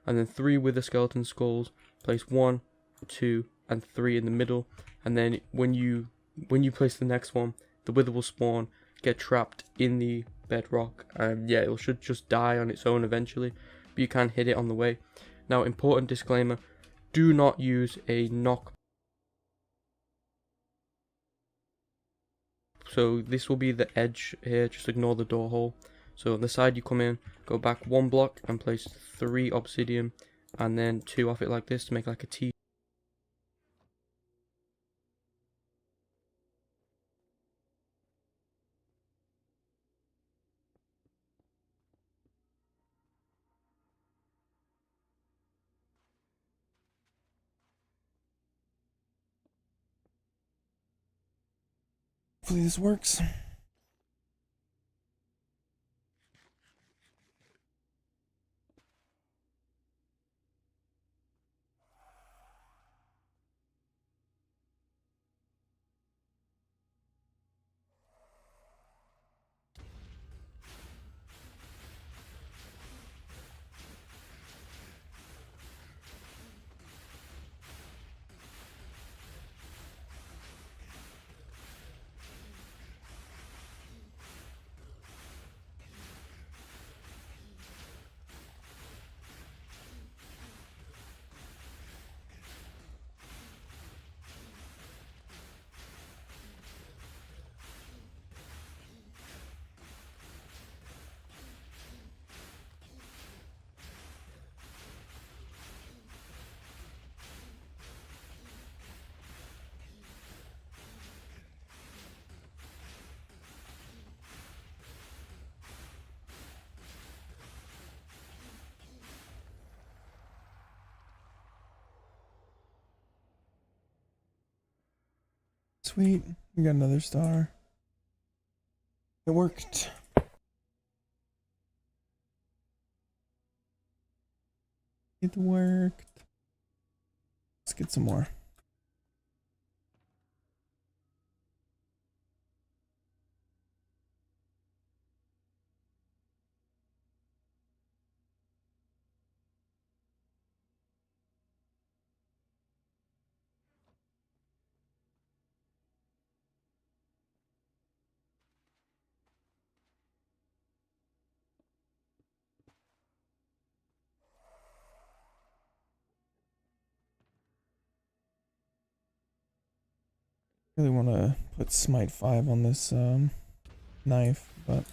And then 3 wither skeleton skulls, place 1, 2, and 3 in the middle. And then when you place the next one, the wither will spawn, get trapped in the bedrock, and yeah, it should just die on its own eventually, but you can hit it on the way. Now, important disclaimer, do not use a knock. So this will be the edge here, just ignore the door hole. So on the side you come in, go back 1 block and place 3 obsidian, and then 2 off it like this to make like a T. Hopefully this works. sweet. We got another star. It worked. It worked. Let's get some more. Really want to put Smite 5 on this knife, but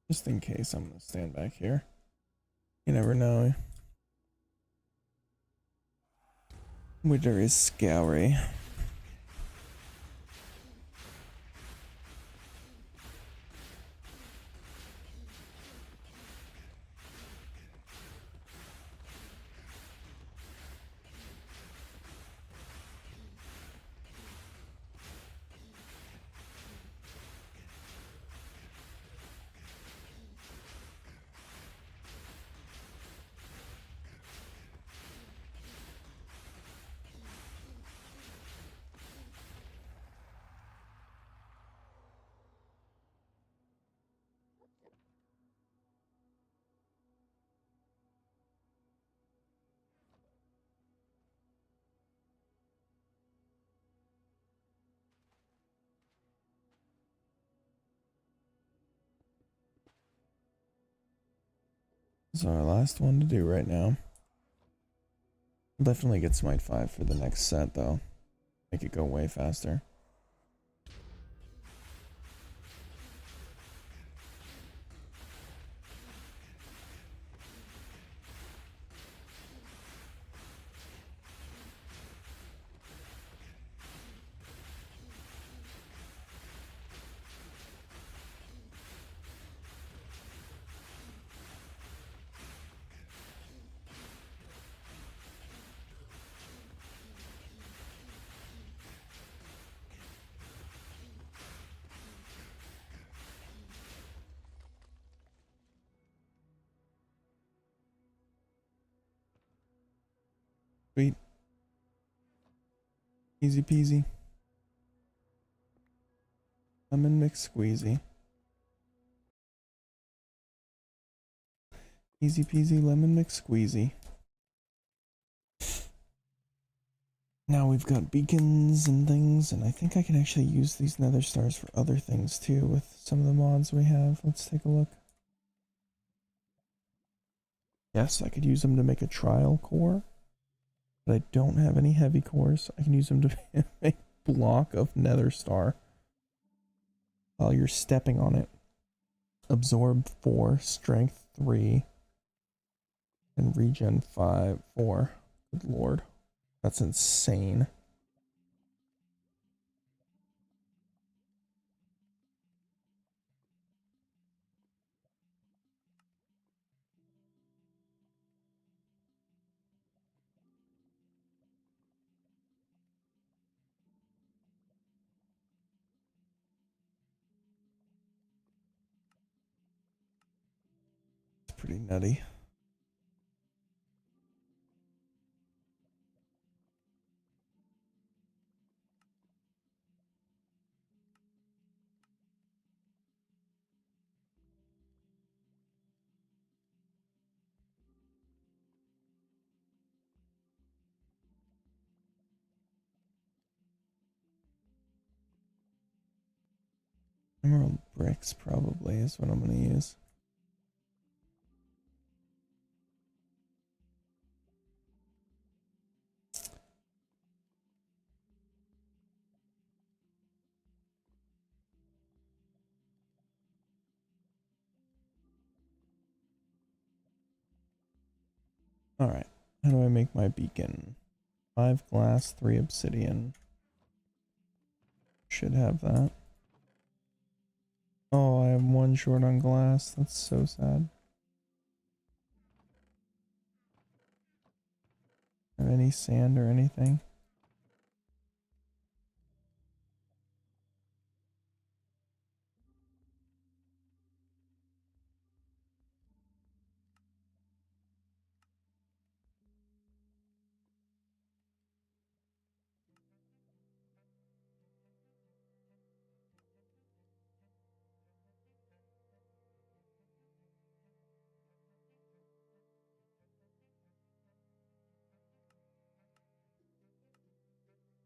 just in case, I'm going to stand back here. You never know. Wither is scary. This is our last one to do right now. We'll definitely get Smite 5 for the next set, though. Make it go way faster. Sweet. Easy peasy. Lemon mix squeezy. Easy peasy lemon mix squeezy. Now we've got beacons and things, and I think I can actually use these nether stars for other things too with some of the mods we have. Let's take a look. Yes, I could use them to make a trial core, but I don't have any heavy cores. I can use them to make block of nether star while you're stepping on it. Absorb 4, strength 3, and regen 4. Good lord. That's insane. It's pretty nutty. Emerald bricks probably is what I'm gonna use. Alright, how do I make my beacon? 5 glass, 3 obsidian. Should have that. Oh, I have 1 short on glass. That's so sad. Have any sand or anything?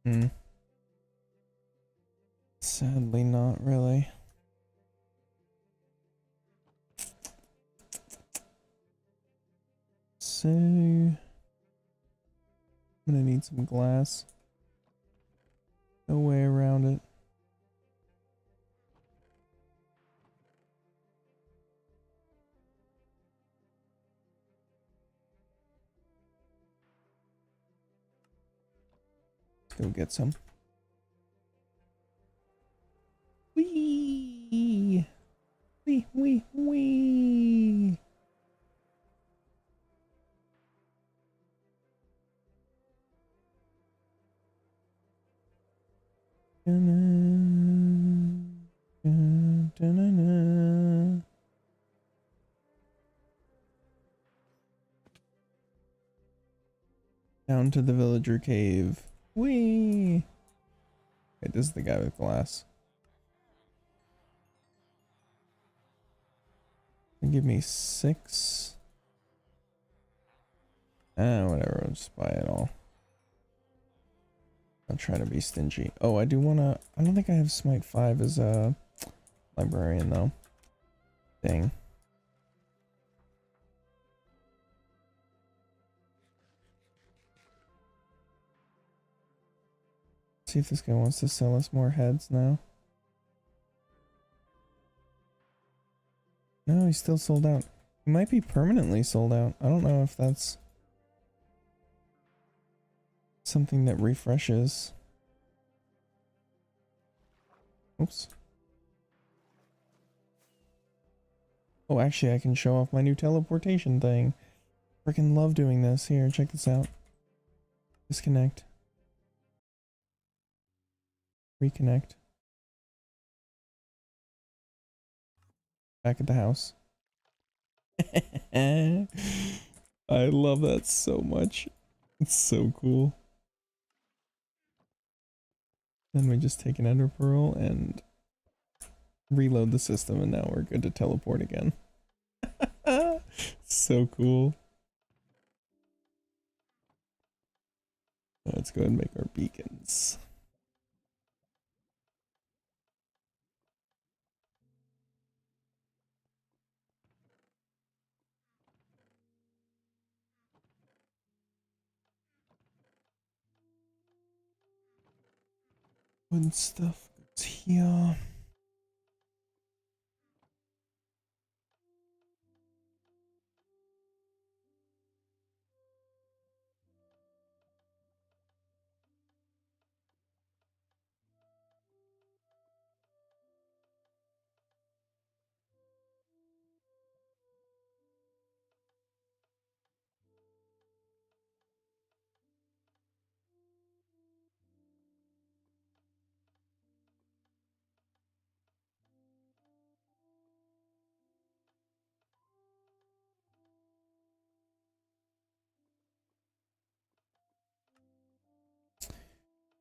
Hmm. Sadly, not really. So, I'm gonna need some glass. No way around it. Let's go get some. Wee! Wee, wee, wee! Down to the villager cave. Whee! Okay, this is the guy with glass. Give me 6. Whatever, I'll just buy it all. I'll try to be stingy. Oh, I do wanna... I don't think I have Smite 5 as a librarian, though. Dang. See if this guy wants to sell us more heads now. No, he's still sold out. He might be permanently sold out. I don't know if that's something that refreshes. Oops. Oh, actually, I can show off my new teleportation thing. Freaking love doing this. Here, check this out. Disconnect. Reconnect. Back at the house. I love that so much. It's so cool. Then we just take an ender pearl and reload the system, and now we're good to teleport again. So cool. Let's go ahead and make our beacons. Wood stuff goes here.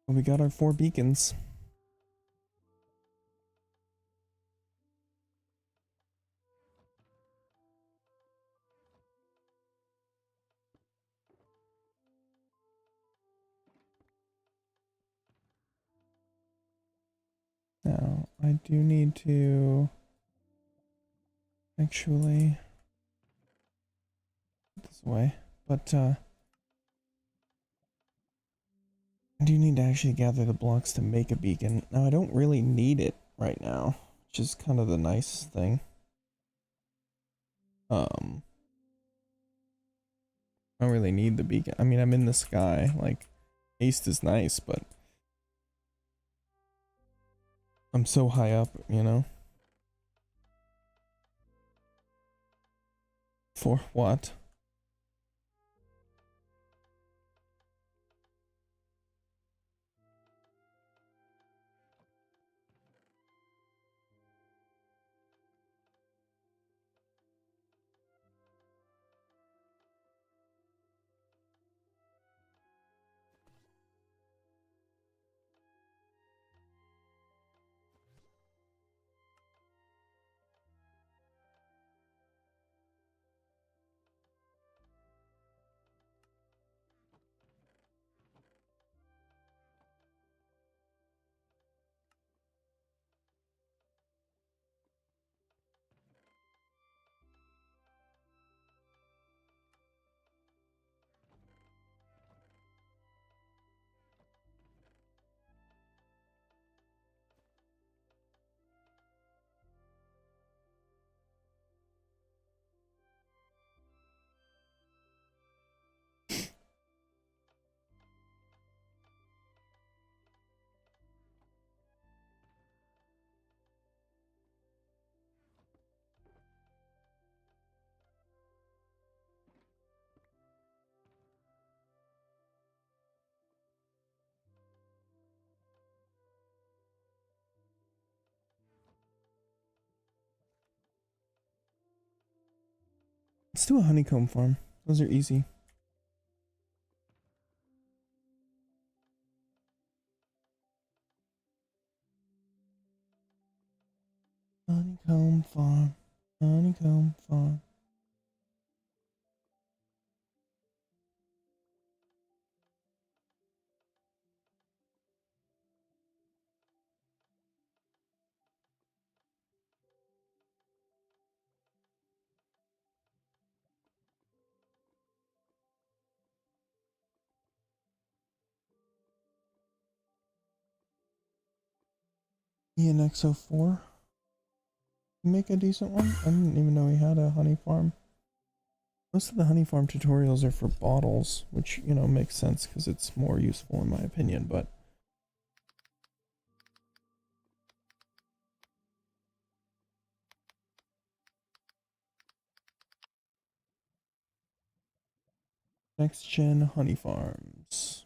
Well, we got our 4 beacons. Now, I do need to actually put this away, but I do need to actually gather the blocks to make a beacon. Now I don't really need it right now, which is kind of the nice thing. I don't really need the beacon. I mean, I'm in the sky. Like, haste is nice, but I'm so high up, you know? For what? Let's do a honeycomb farm. Those are easy. Honeycomb farm. Honeycomb farm. ENX04. Make a decent one? I didn't even know he had a honey farm. Most of the honey farm tutorials are for bottles, which, you know, makes sense because it's more useful in my opinion, but next gen honey farms.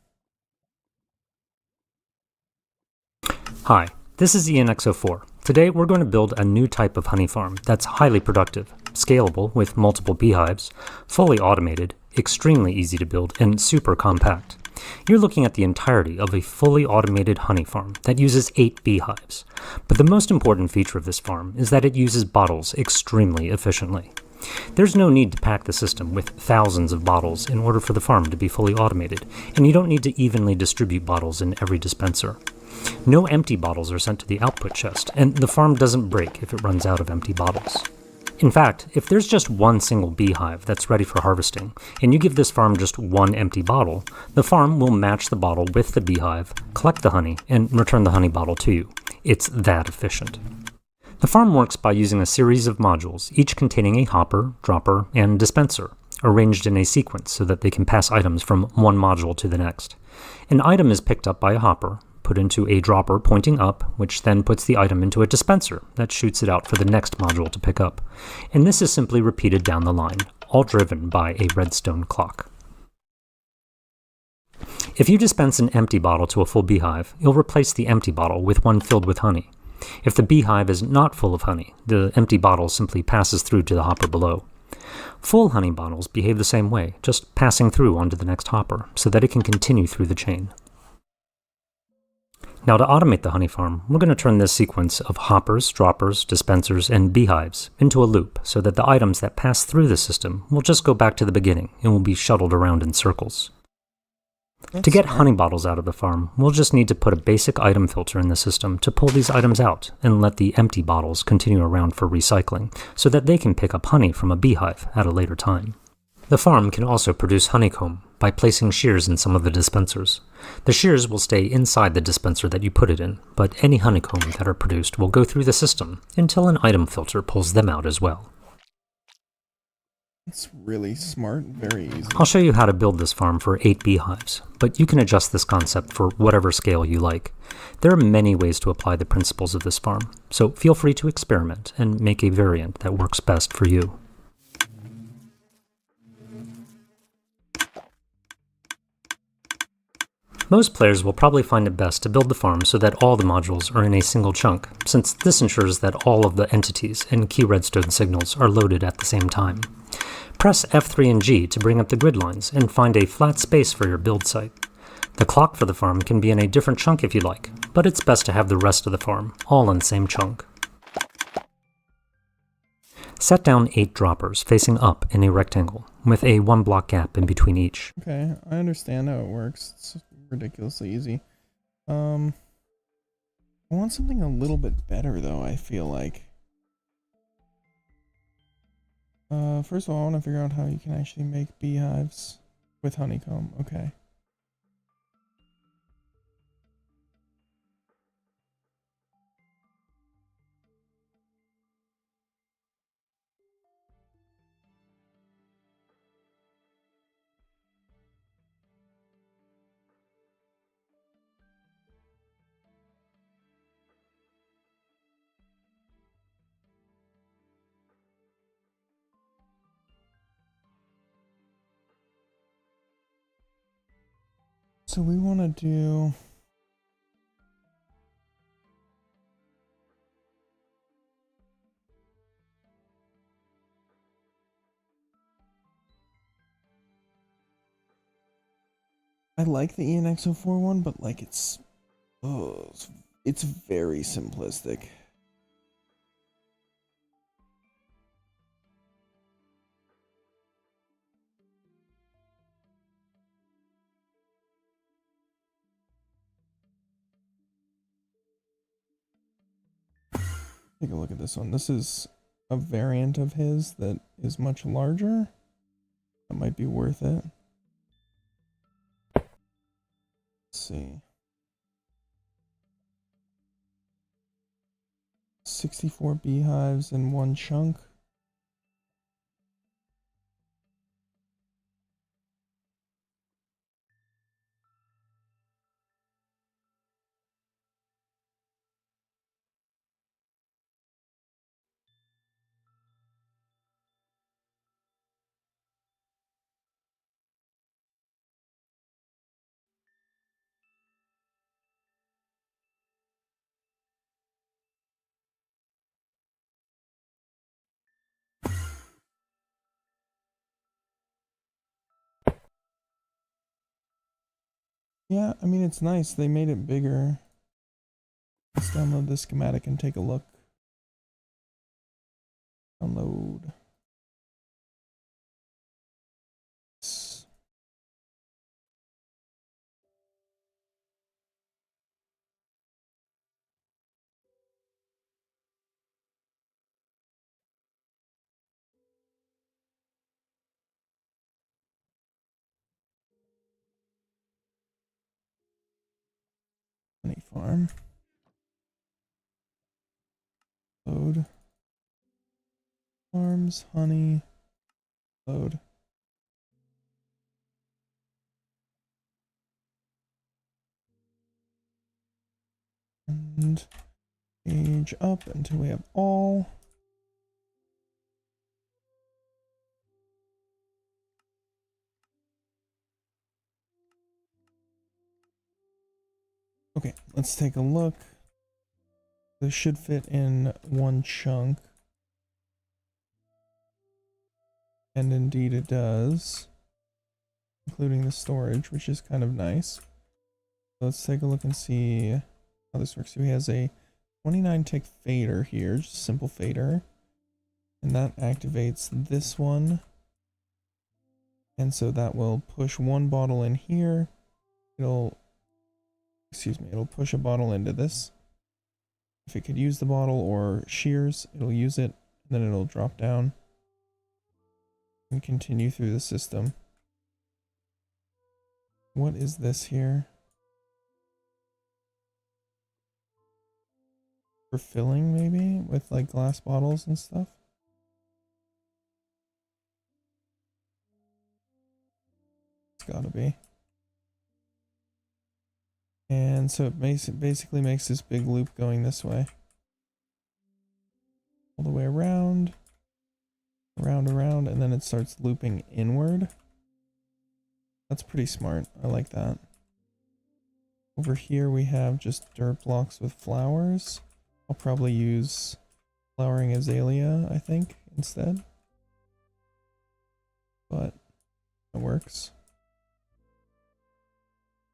Hi, this is ENX04. Today we're going to build a new type of honey farm that's highly productive, scalable with multiple beehives, fully automated, extremely easy to build, and super compact. You're looking at the entirety of a fully automated honey farm that uses 8 beehives. But the most important feature of this farm is that it uses bottles extremely efficiently. There's no need to pack the system with thousands of bottles in order for the farm to be fully automated, and you don't need to evenly distribute bottles in every dispenser. No empty bottles are sent to the output chest, and the farm doesn't break if it runs out of empty bottles. In fact, if there's just one single beehive that's ready for harvesting, and you give this farm just one empty bottle, the farm will match the bottle with the beehive, collect the honey, and return the honey bottle to you. It's that efficient. The farm works by using a series of modules, each containing a hopper, dropper, and dispenser, arranged in a sequence so that they can pass items from one module to the next. An item is picked up by a hopper, put into a dropper pointing up, which then puts the item into a dispenser that shoots it out for the next module to pick up. And this is simply repeated down the line, all driven by a redstone clock. If you dispense an empty bottle to a full beehive, you'll replace the empty bottle with one filled with honey. If the beehive is not full of honey, the empty bottle simply passes through to the hopper below. Full honey bottles behave the same way, just passing through onto the next hopper, so that it can continue through the chain. Now to automate the honey farm, we're going to turn this sequence of hoppers, droppers, dispensers, and beehives into a loop so that the items that pass through the system will just go back to the beginning and will be shuttled around in circles. To get smart. honey bottles out of the farm, we'll just need to put a basic item filter in the system to pull these items out and let the empty bottles continue around for recycling so that they can pick up honey from a beehive at a later time. The farm can also produce honeycomb by placing shears in some of the dispensers. The shears will stay inside the dispenser that you put it in, but any honeycomb that are produced will go through the system until an item filter pulls them out as well. It's really smart, very easy. I'll show you how to build this farm for 8 beehives, but you can adjust this concept for whatever scale you like. There are many ways to apply the principles of this farm, so feel free to experiment and make a variant that works best for you. Most players will probably find it best to build the farm so that all the modules are in a single chunk, since this ensures that all of the entities and key redstone signals are loaded at the same time. Press F3 and G to bring up the grid lines and find a flat space for your build site. The clock for the farm can be in a different chunk if you like, but it's best to have the rest of the farm all in the same chunk. Set down 8 droppers facing up in a rectangle, with a 1 block gap in between each. Okay, I understand how it works. It's ridiculously easy. I want something a little bit better though, I feel like. First of all, I want to figure out how you can actually make beehives with honeycomb. Okay. So we want to do... I like the ENX04 one, but like it's very simplistic. Take a look at this one. This is a variant of his that is much larger. That might be worth it. Let's see. 64 beehives in one chunk. Yeah, I mean, it's nice. They made it bigger. Let's download the schematic and take a look. Download. Honey farm. Load. Farms, honey. Load. And page up until we have all. Okay, let's take a look. This should fit in one chunk. And indeed it does. Including the storage, which is kind of nice. Let's take a look and see how this works. So he has a 29 tick fader here, just a simple fader. And that activates this one. And so that will push one bottle in here. it'll, excuse me, it'll push a bottle into this. If it could use the bottle or shears, it'll use it, and then it'll drop down and continue through the system. What is this here? For filling, maybe? With like glass bottles and stuff? It's gotta be. And so it basically makes this big loop going this way. All the way around. Around, and then it starts looping inward. That's pretty smart. I like that. Over here we have just dirt blocks with flowers. I'll probably use flowering azalea, I think, instead. But it works.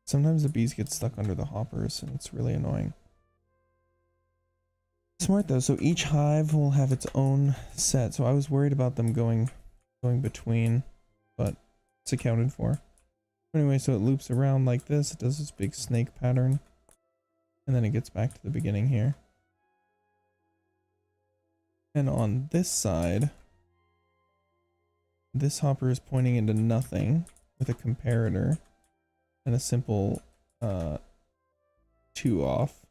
Sometimes the bees get stuck under the hoppers and it's really annoying. Smart though, so each hive will have its own set. So I was worried about them going between, but it's accounted for. Anyway, so it loops around like this. It does this big snake pattern. And then it gets back to the beginning here. And on this side, this hopper is pointing into nothing with a comparator and a simple 2 off.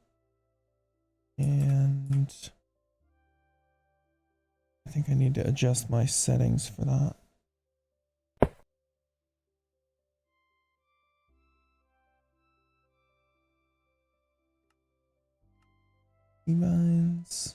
And I think I need to adjust my settings for that. Vines.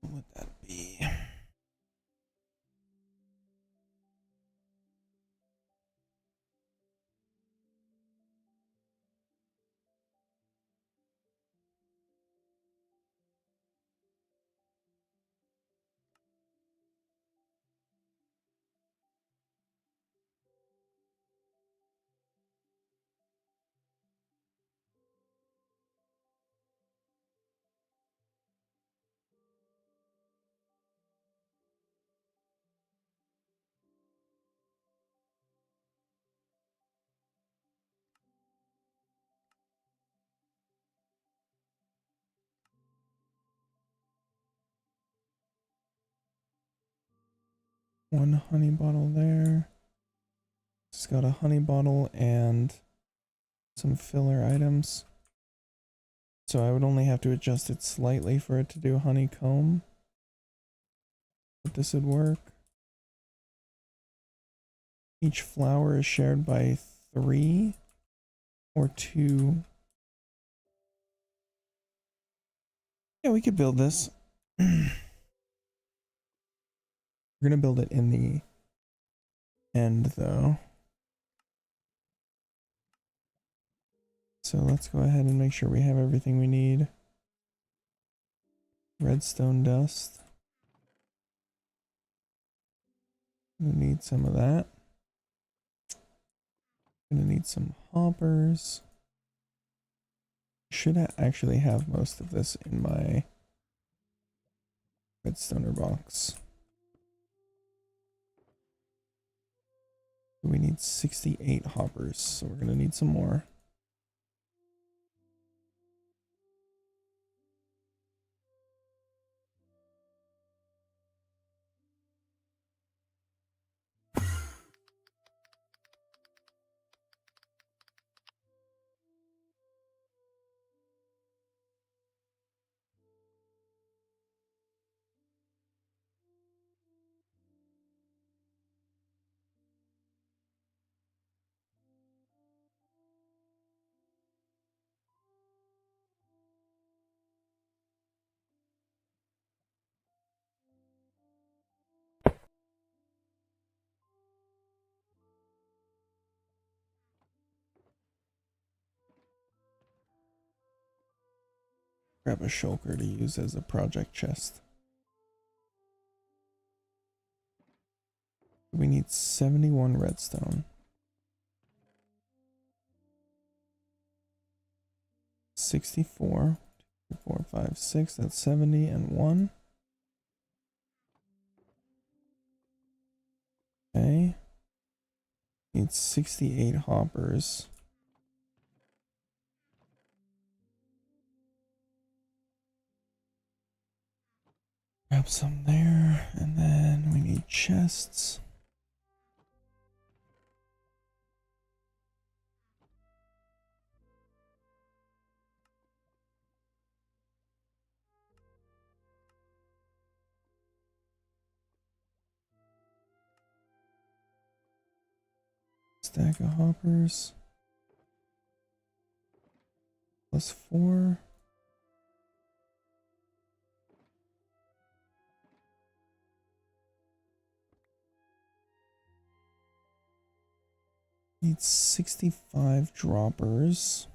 What would that be? One honey bottle there. It's got a honey bottle and some filler items. So I would only have to adjust it slightly for it to do honeycomb. But this would work. Each flower is shared by 3 or 2. Yeah, we could build this. We're gonna build it in the end though. So let's go ahead and make sure we have everything we need. Redstone dust. Gonna need some of that. Gonna need some hoppers. Should actually have most of this in my redstoner box. We need 68 hoppers, so we're gonna need some more. Grab a shulker to use as a project chest. We need 71 redstone. 64. 2, 4, 5, 6. That's 70 and 1. Okay. Need 68 hoppers. Grab some there, and then we need chests. Stack of hoppers. Plus 4. Need 65 droppers.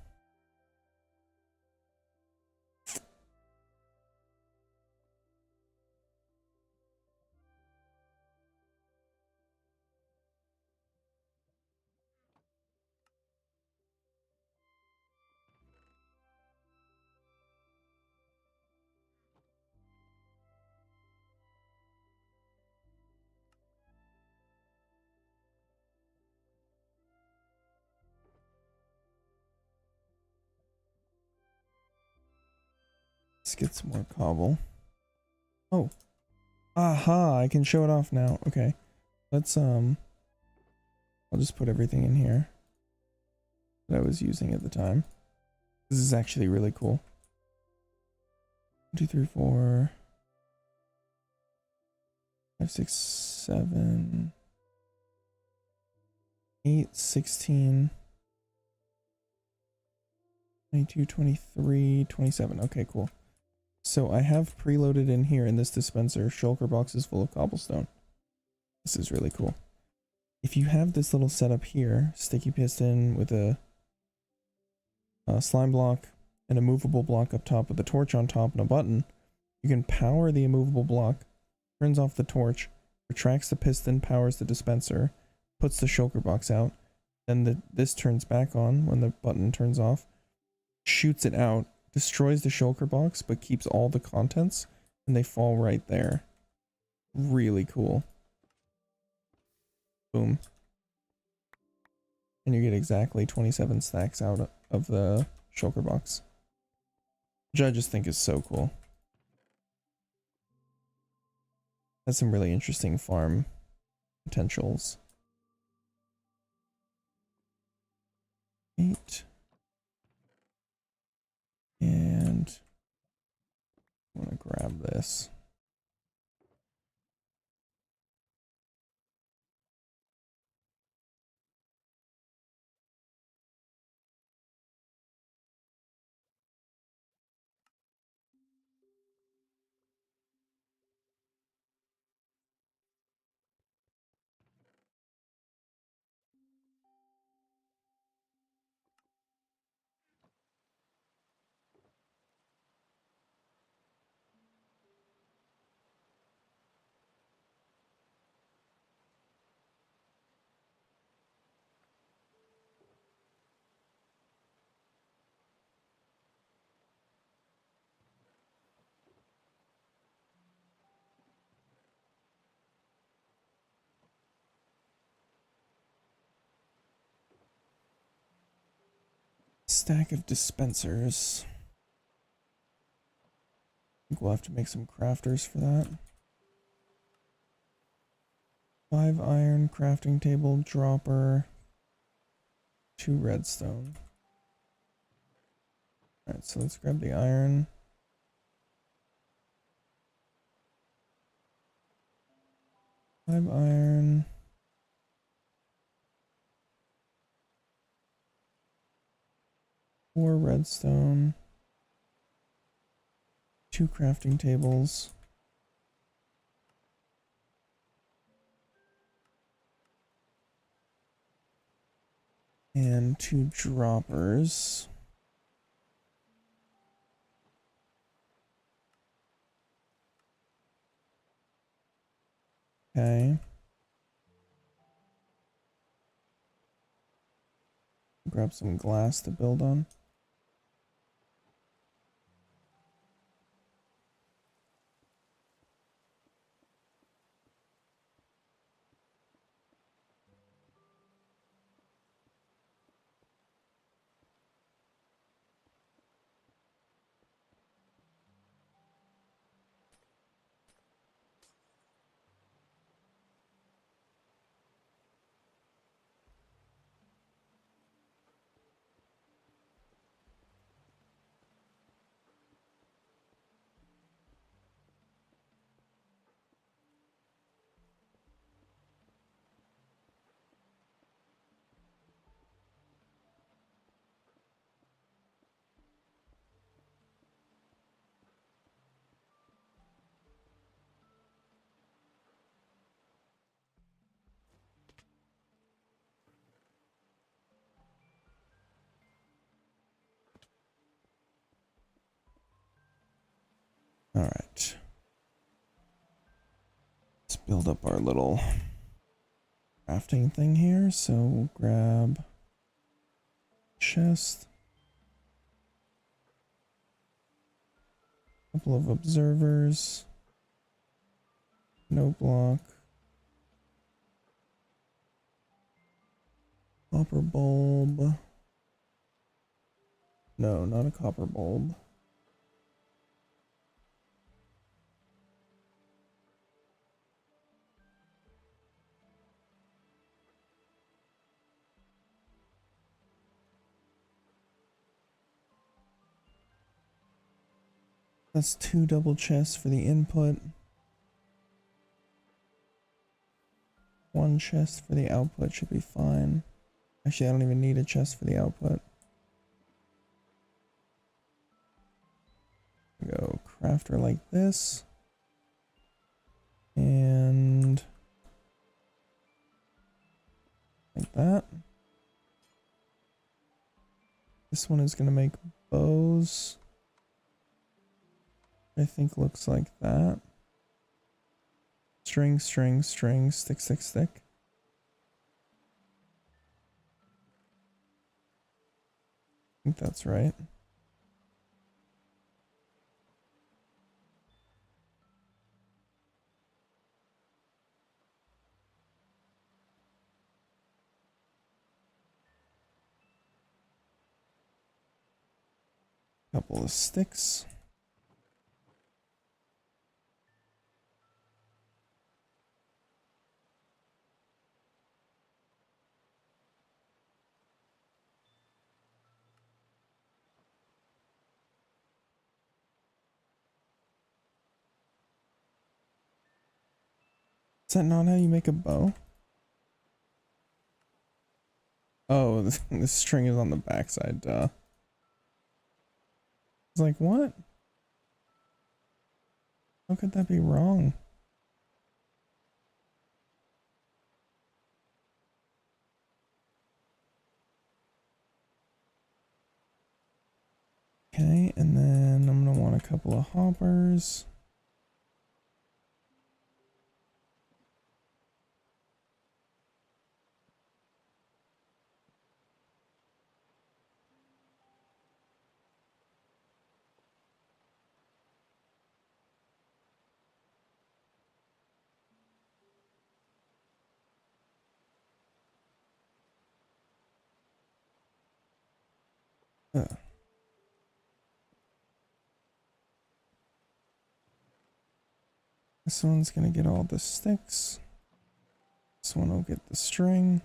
Let's get some more cobble. Oh. Aha, I can show it off now. Okay. Let's I'll just put everything in here that I was using at the time. This is actually really cool. 1, 2, 3, 4, 5, 6, 7, 8, 16, 22, 23, 27. Okay, cool. So I have preloaded in here in this dispenser shulker boxes full of cobblestone. This is really cool. If you have this little setup here, sticky piston with a slime block and a movable block up top with a torch on top and a button, you can power the immovable block, turns off the torch, retracts the piston, powers the dispenser, puts the shulker box out, then this turns back on when the button turns off, shoots it out, destroys the shulker box, but keeps all the contents, and they fall right there. Really cool. Boom. And you get exactly 27 stacks out of the shulker box. Which I just think is so cool. Has some really interesting farm potentials. 8. And I want to grab this. Stack of dispensers. I think we'll have to make some crafters for that. 5 iron, crafting table, dropper, 2 redstone. Alright, so let's grab the iron. Five iron. 4 redstone. 2 crafting tables. And 2 droppers. Okay. Grab some glass to build on. All right. Let's build up our little crafting thing here. So we'll grab chest, couple of observers, no block, copper bulb. No, not a copper bulb. That's 2 double chests for the input. 1 chest for the output should be fine. Actually, I don't even need a chest for the output. Go crafter like this. And like that. This one is going to make bows. I think looks like that. String, string, string, stick, stick, stick. I think that's right. Couple of sticks. Is that not how you make a bow? Oh, the string is on the backside, duh. It's like, what? How could that be wrong? Okay, and then I'm gonna want a couple of hoppers. Ugh. This one's gonna get all the sticks. This one will get the string.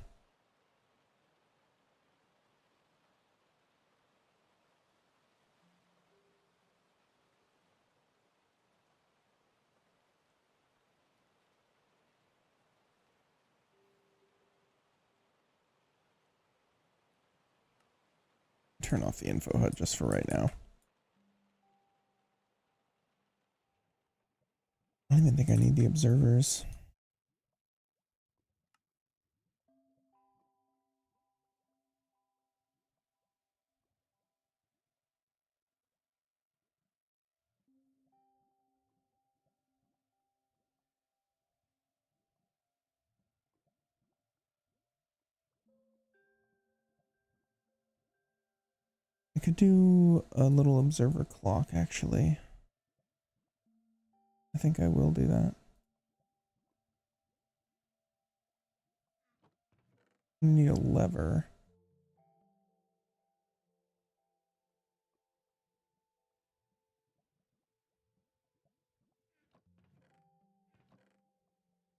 Turn off the info HUD just for right now. I don't even think I need the observers. could do a little observer clock, actually. I think I will do that. Need a lever.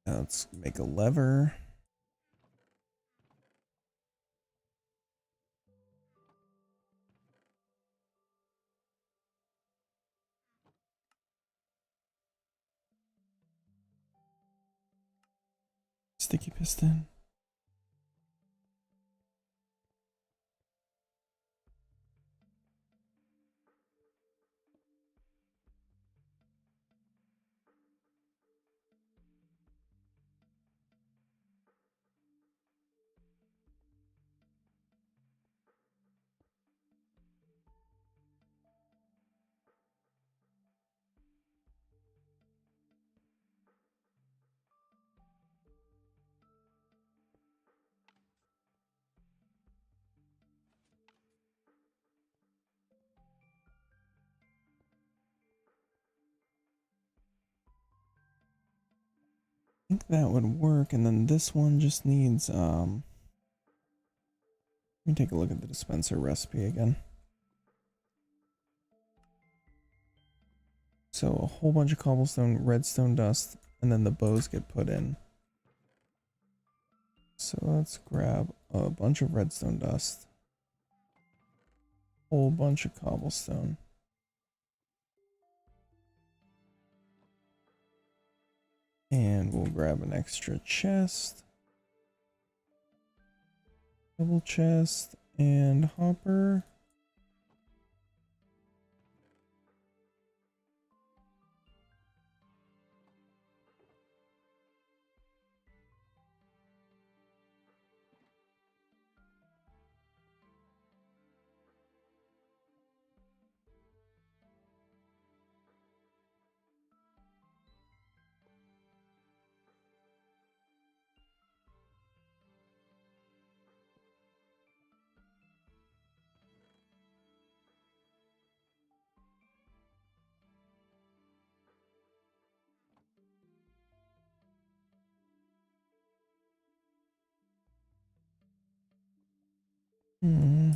Let's make a lever. Sticky piston. I think that would work, and then this one just needs let me take a look at the dispenser recipe again. So a whole bunch of cobblestone, redstone dust, and then the bows get put in. So let's grab a bunch of redstone dust, whole bunch of cobblestone. And we'll grab an extra chest, double chest, and hopper. Hmm.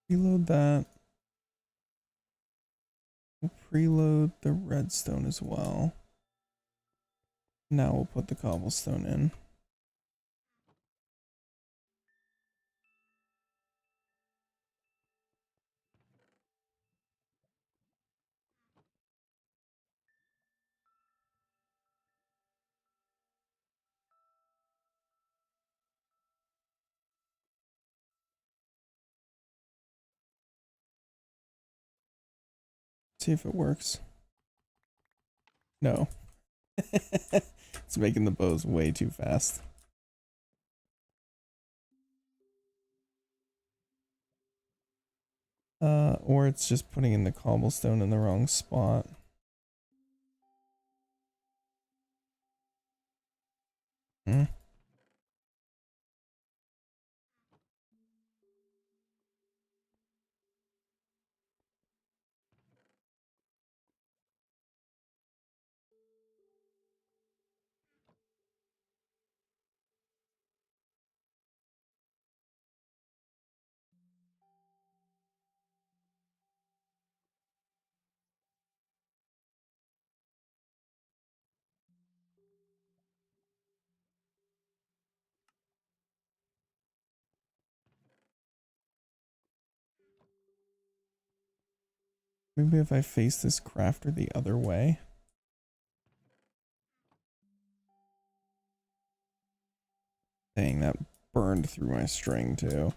Reload that. We'll preload the redstone as well. Now we'll put the cobblestone in. See if it works. No. It's making the bows way too fast. Or it's just putting in the cobblestone in the wrong spot. Hmm. Maybe if I face this crafter the other way. Dang, that burned through my string too.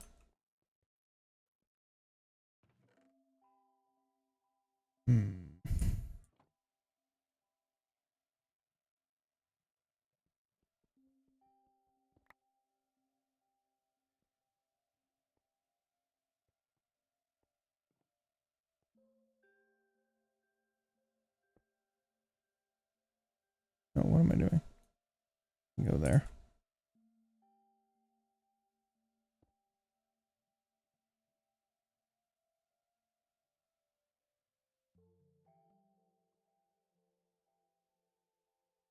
Hmm. Oh, what am I doing? Go there.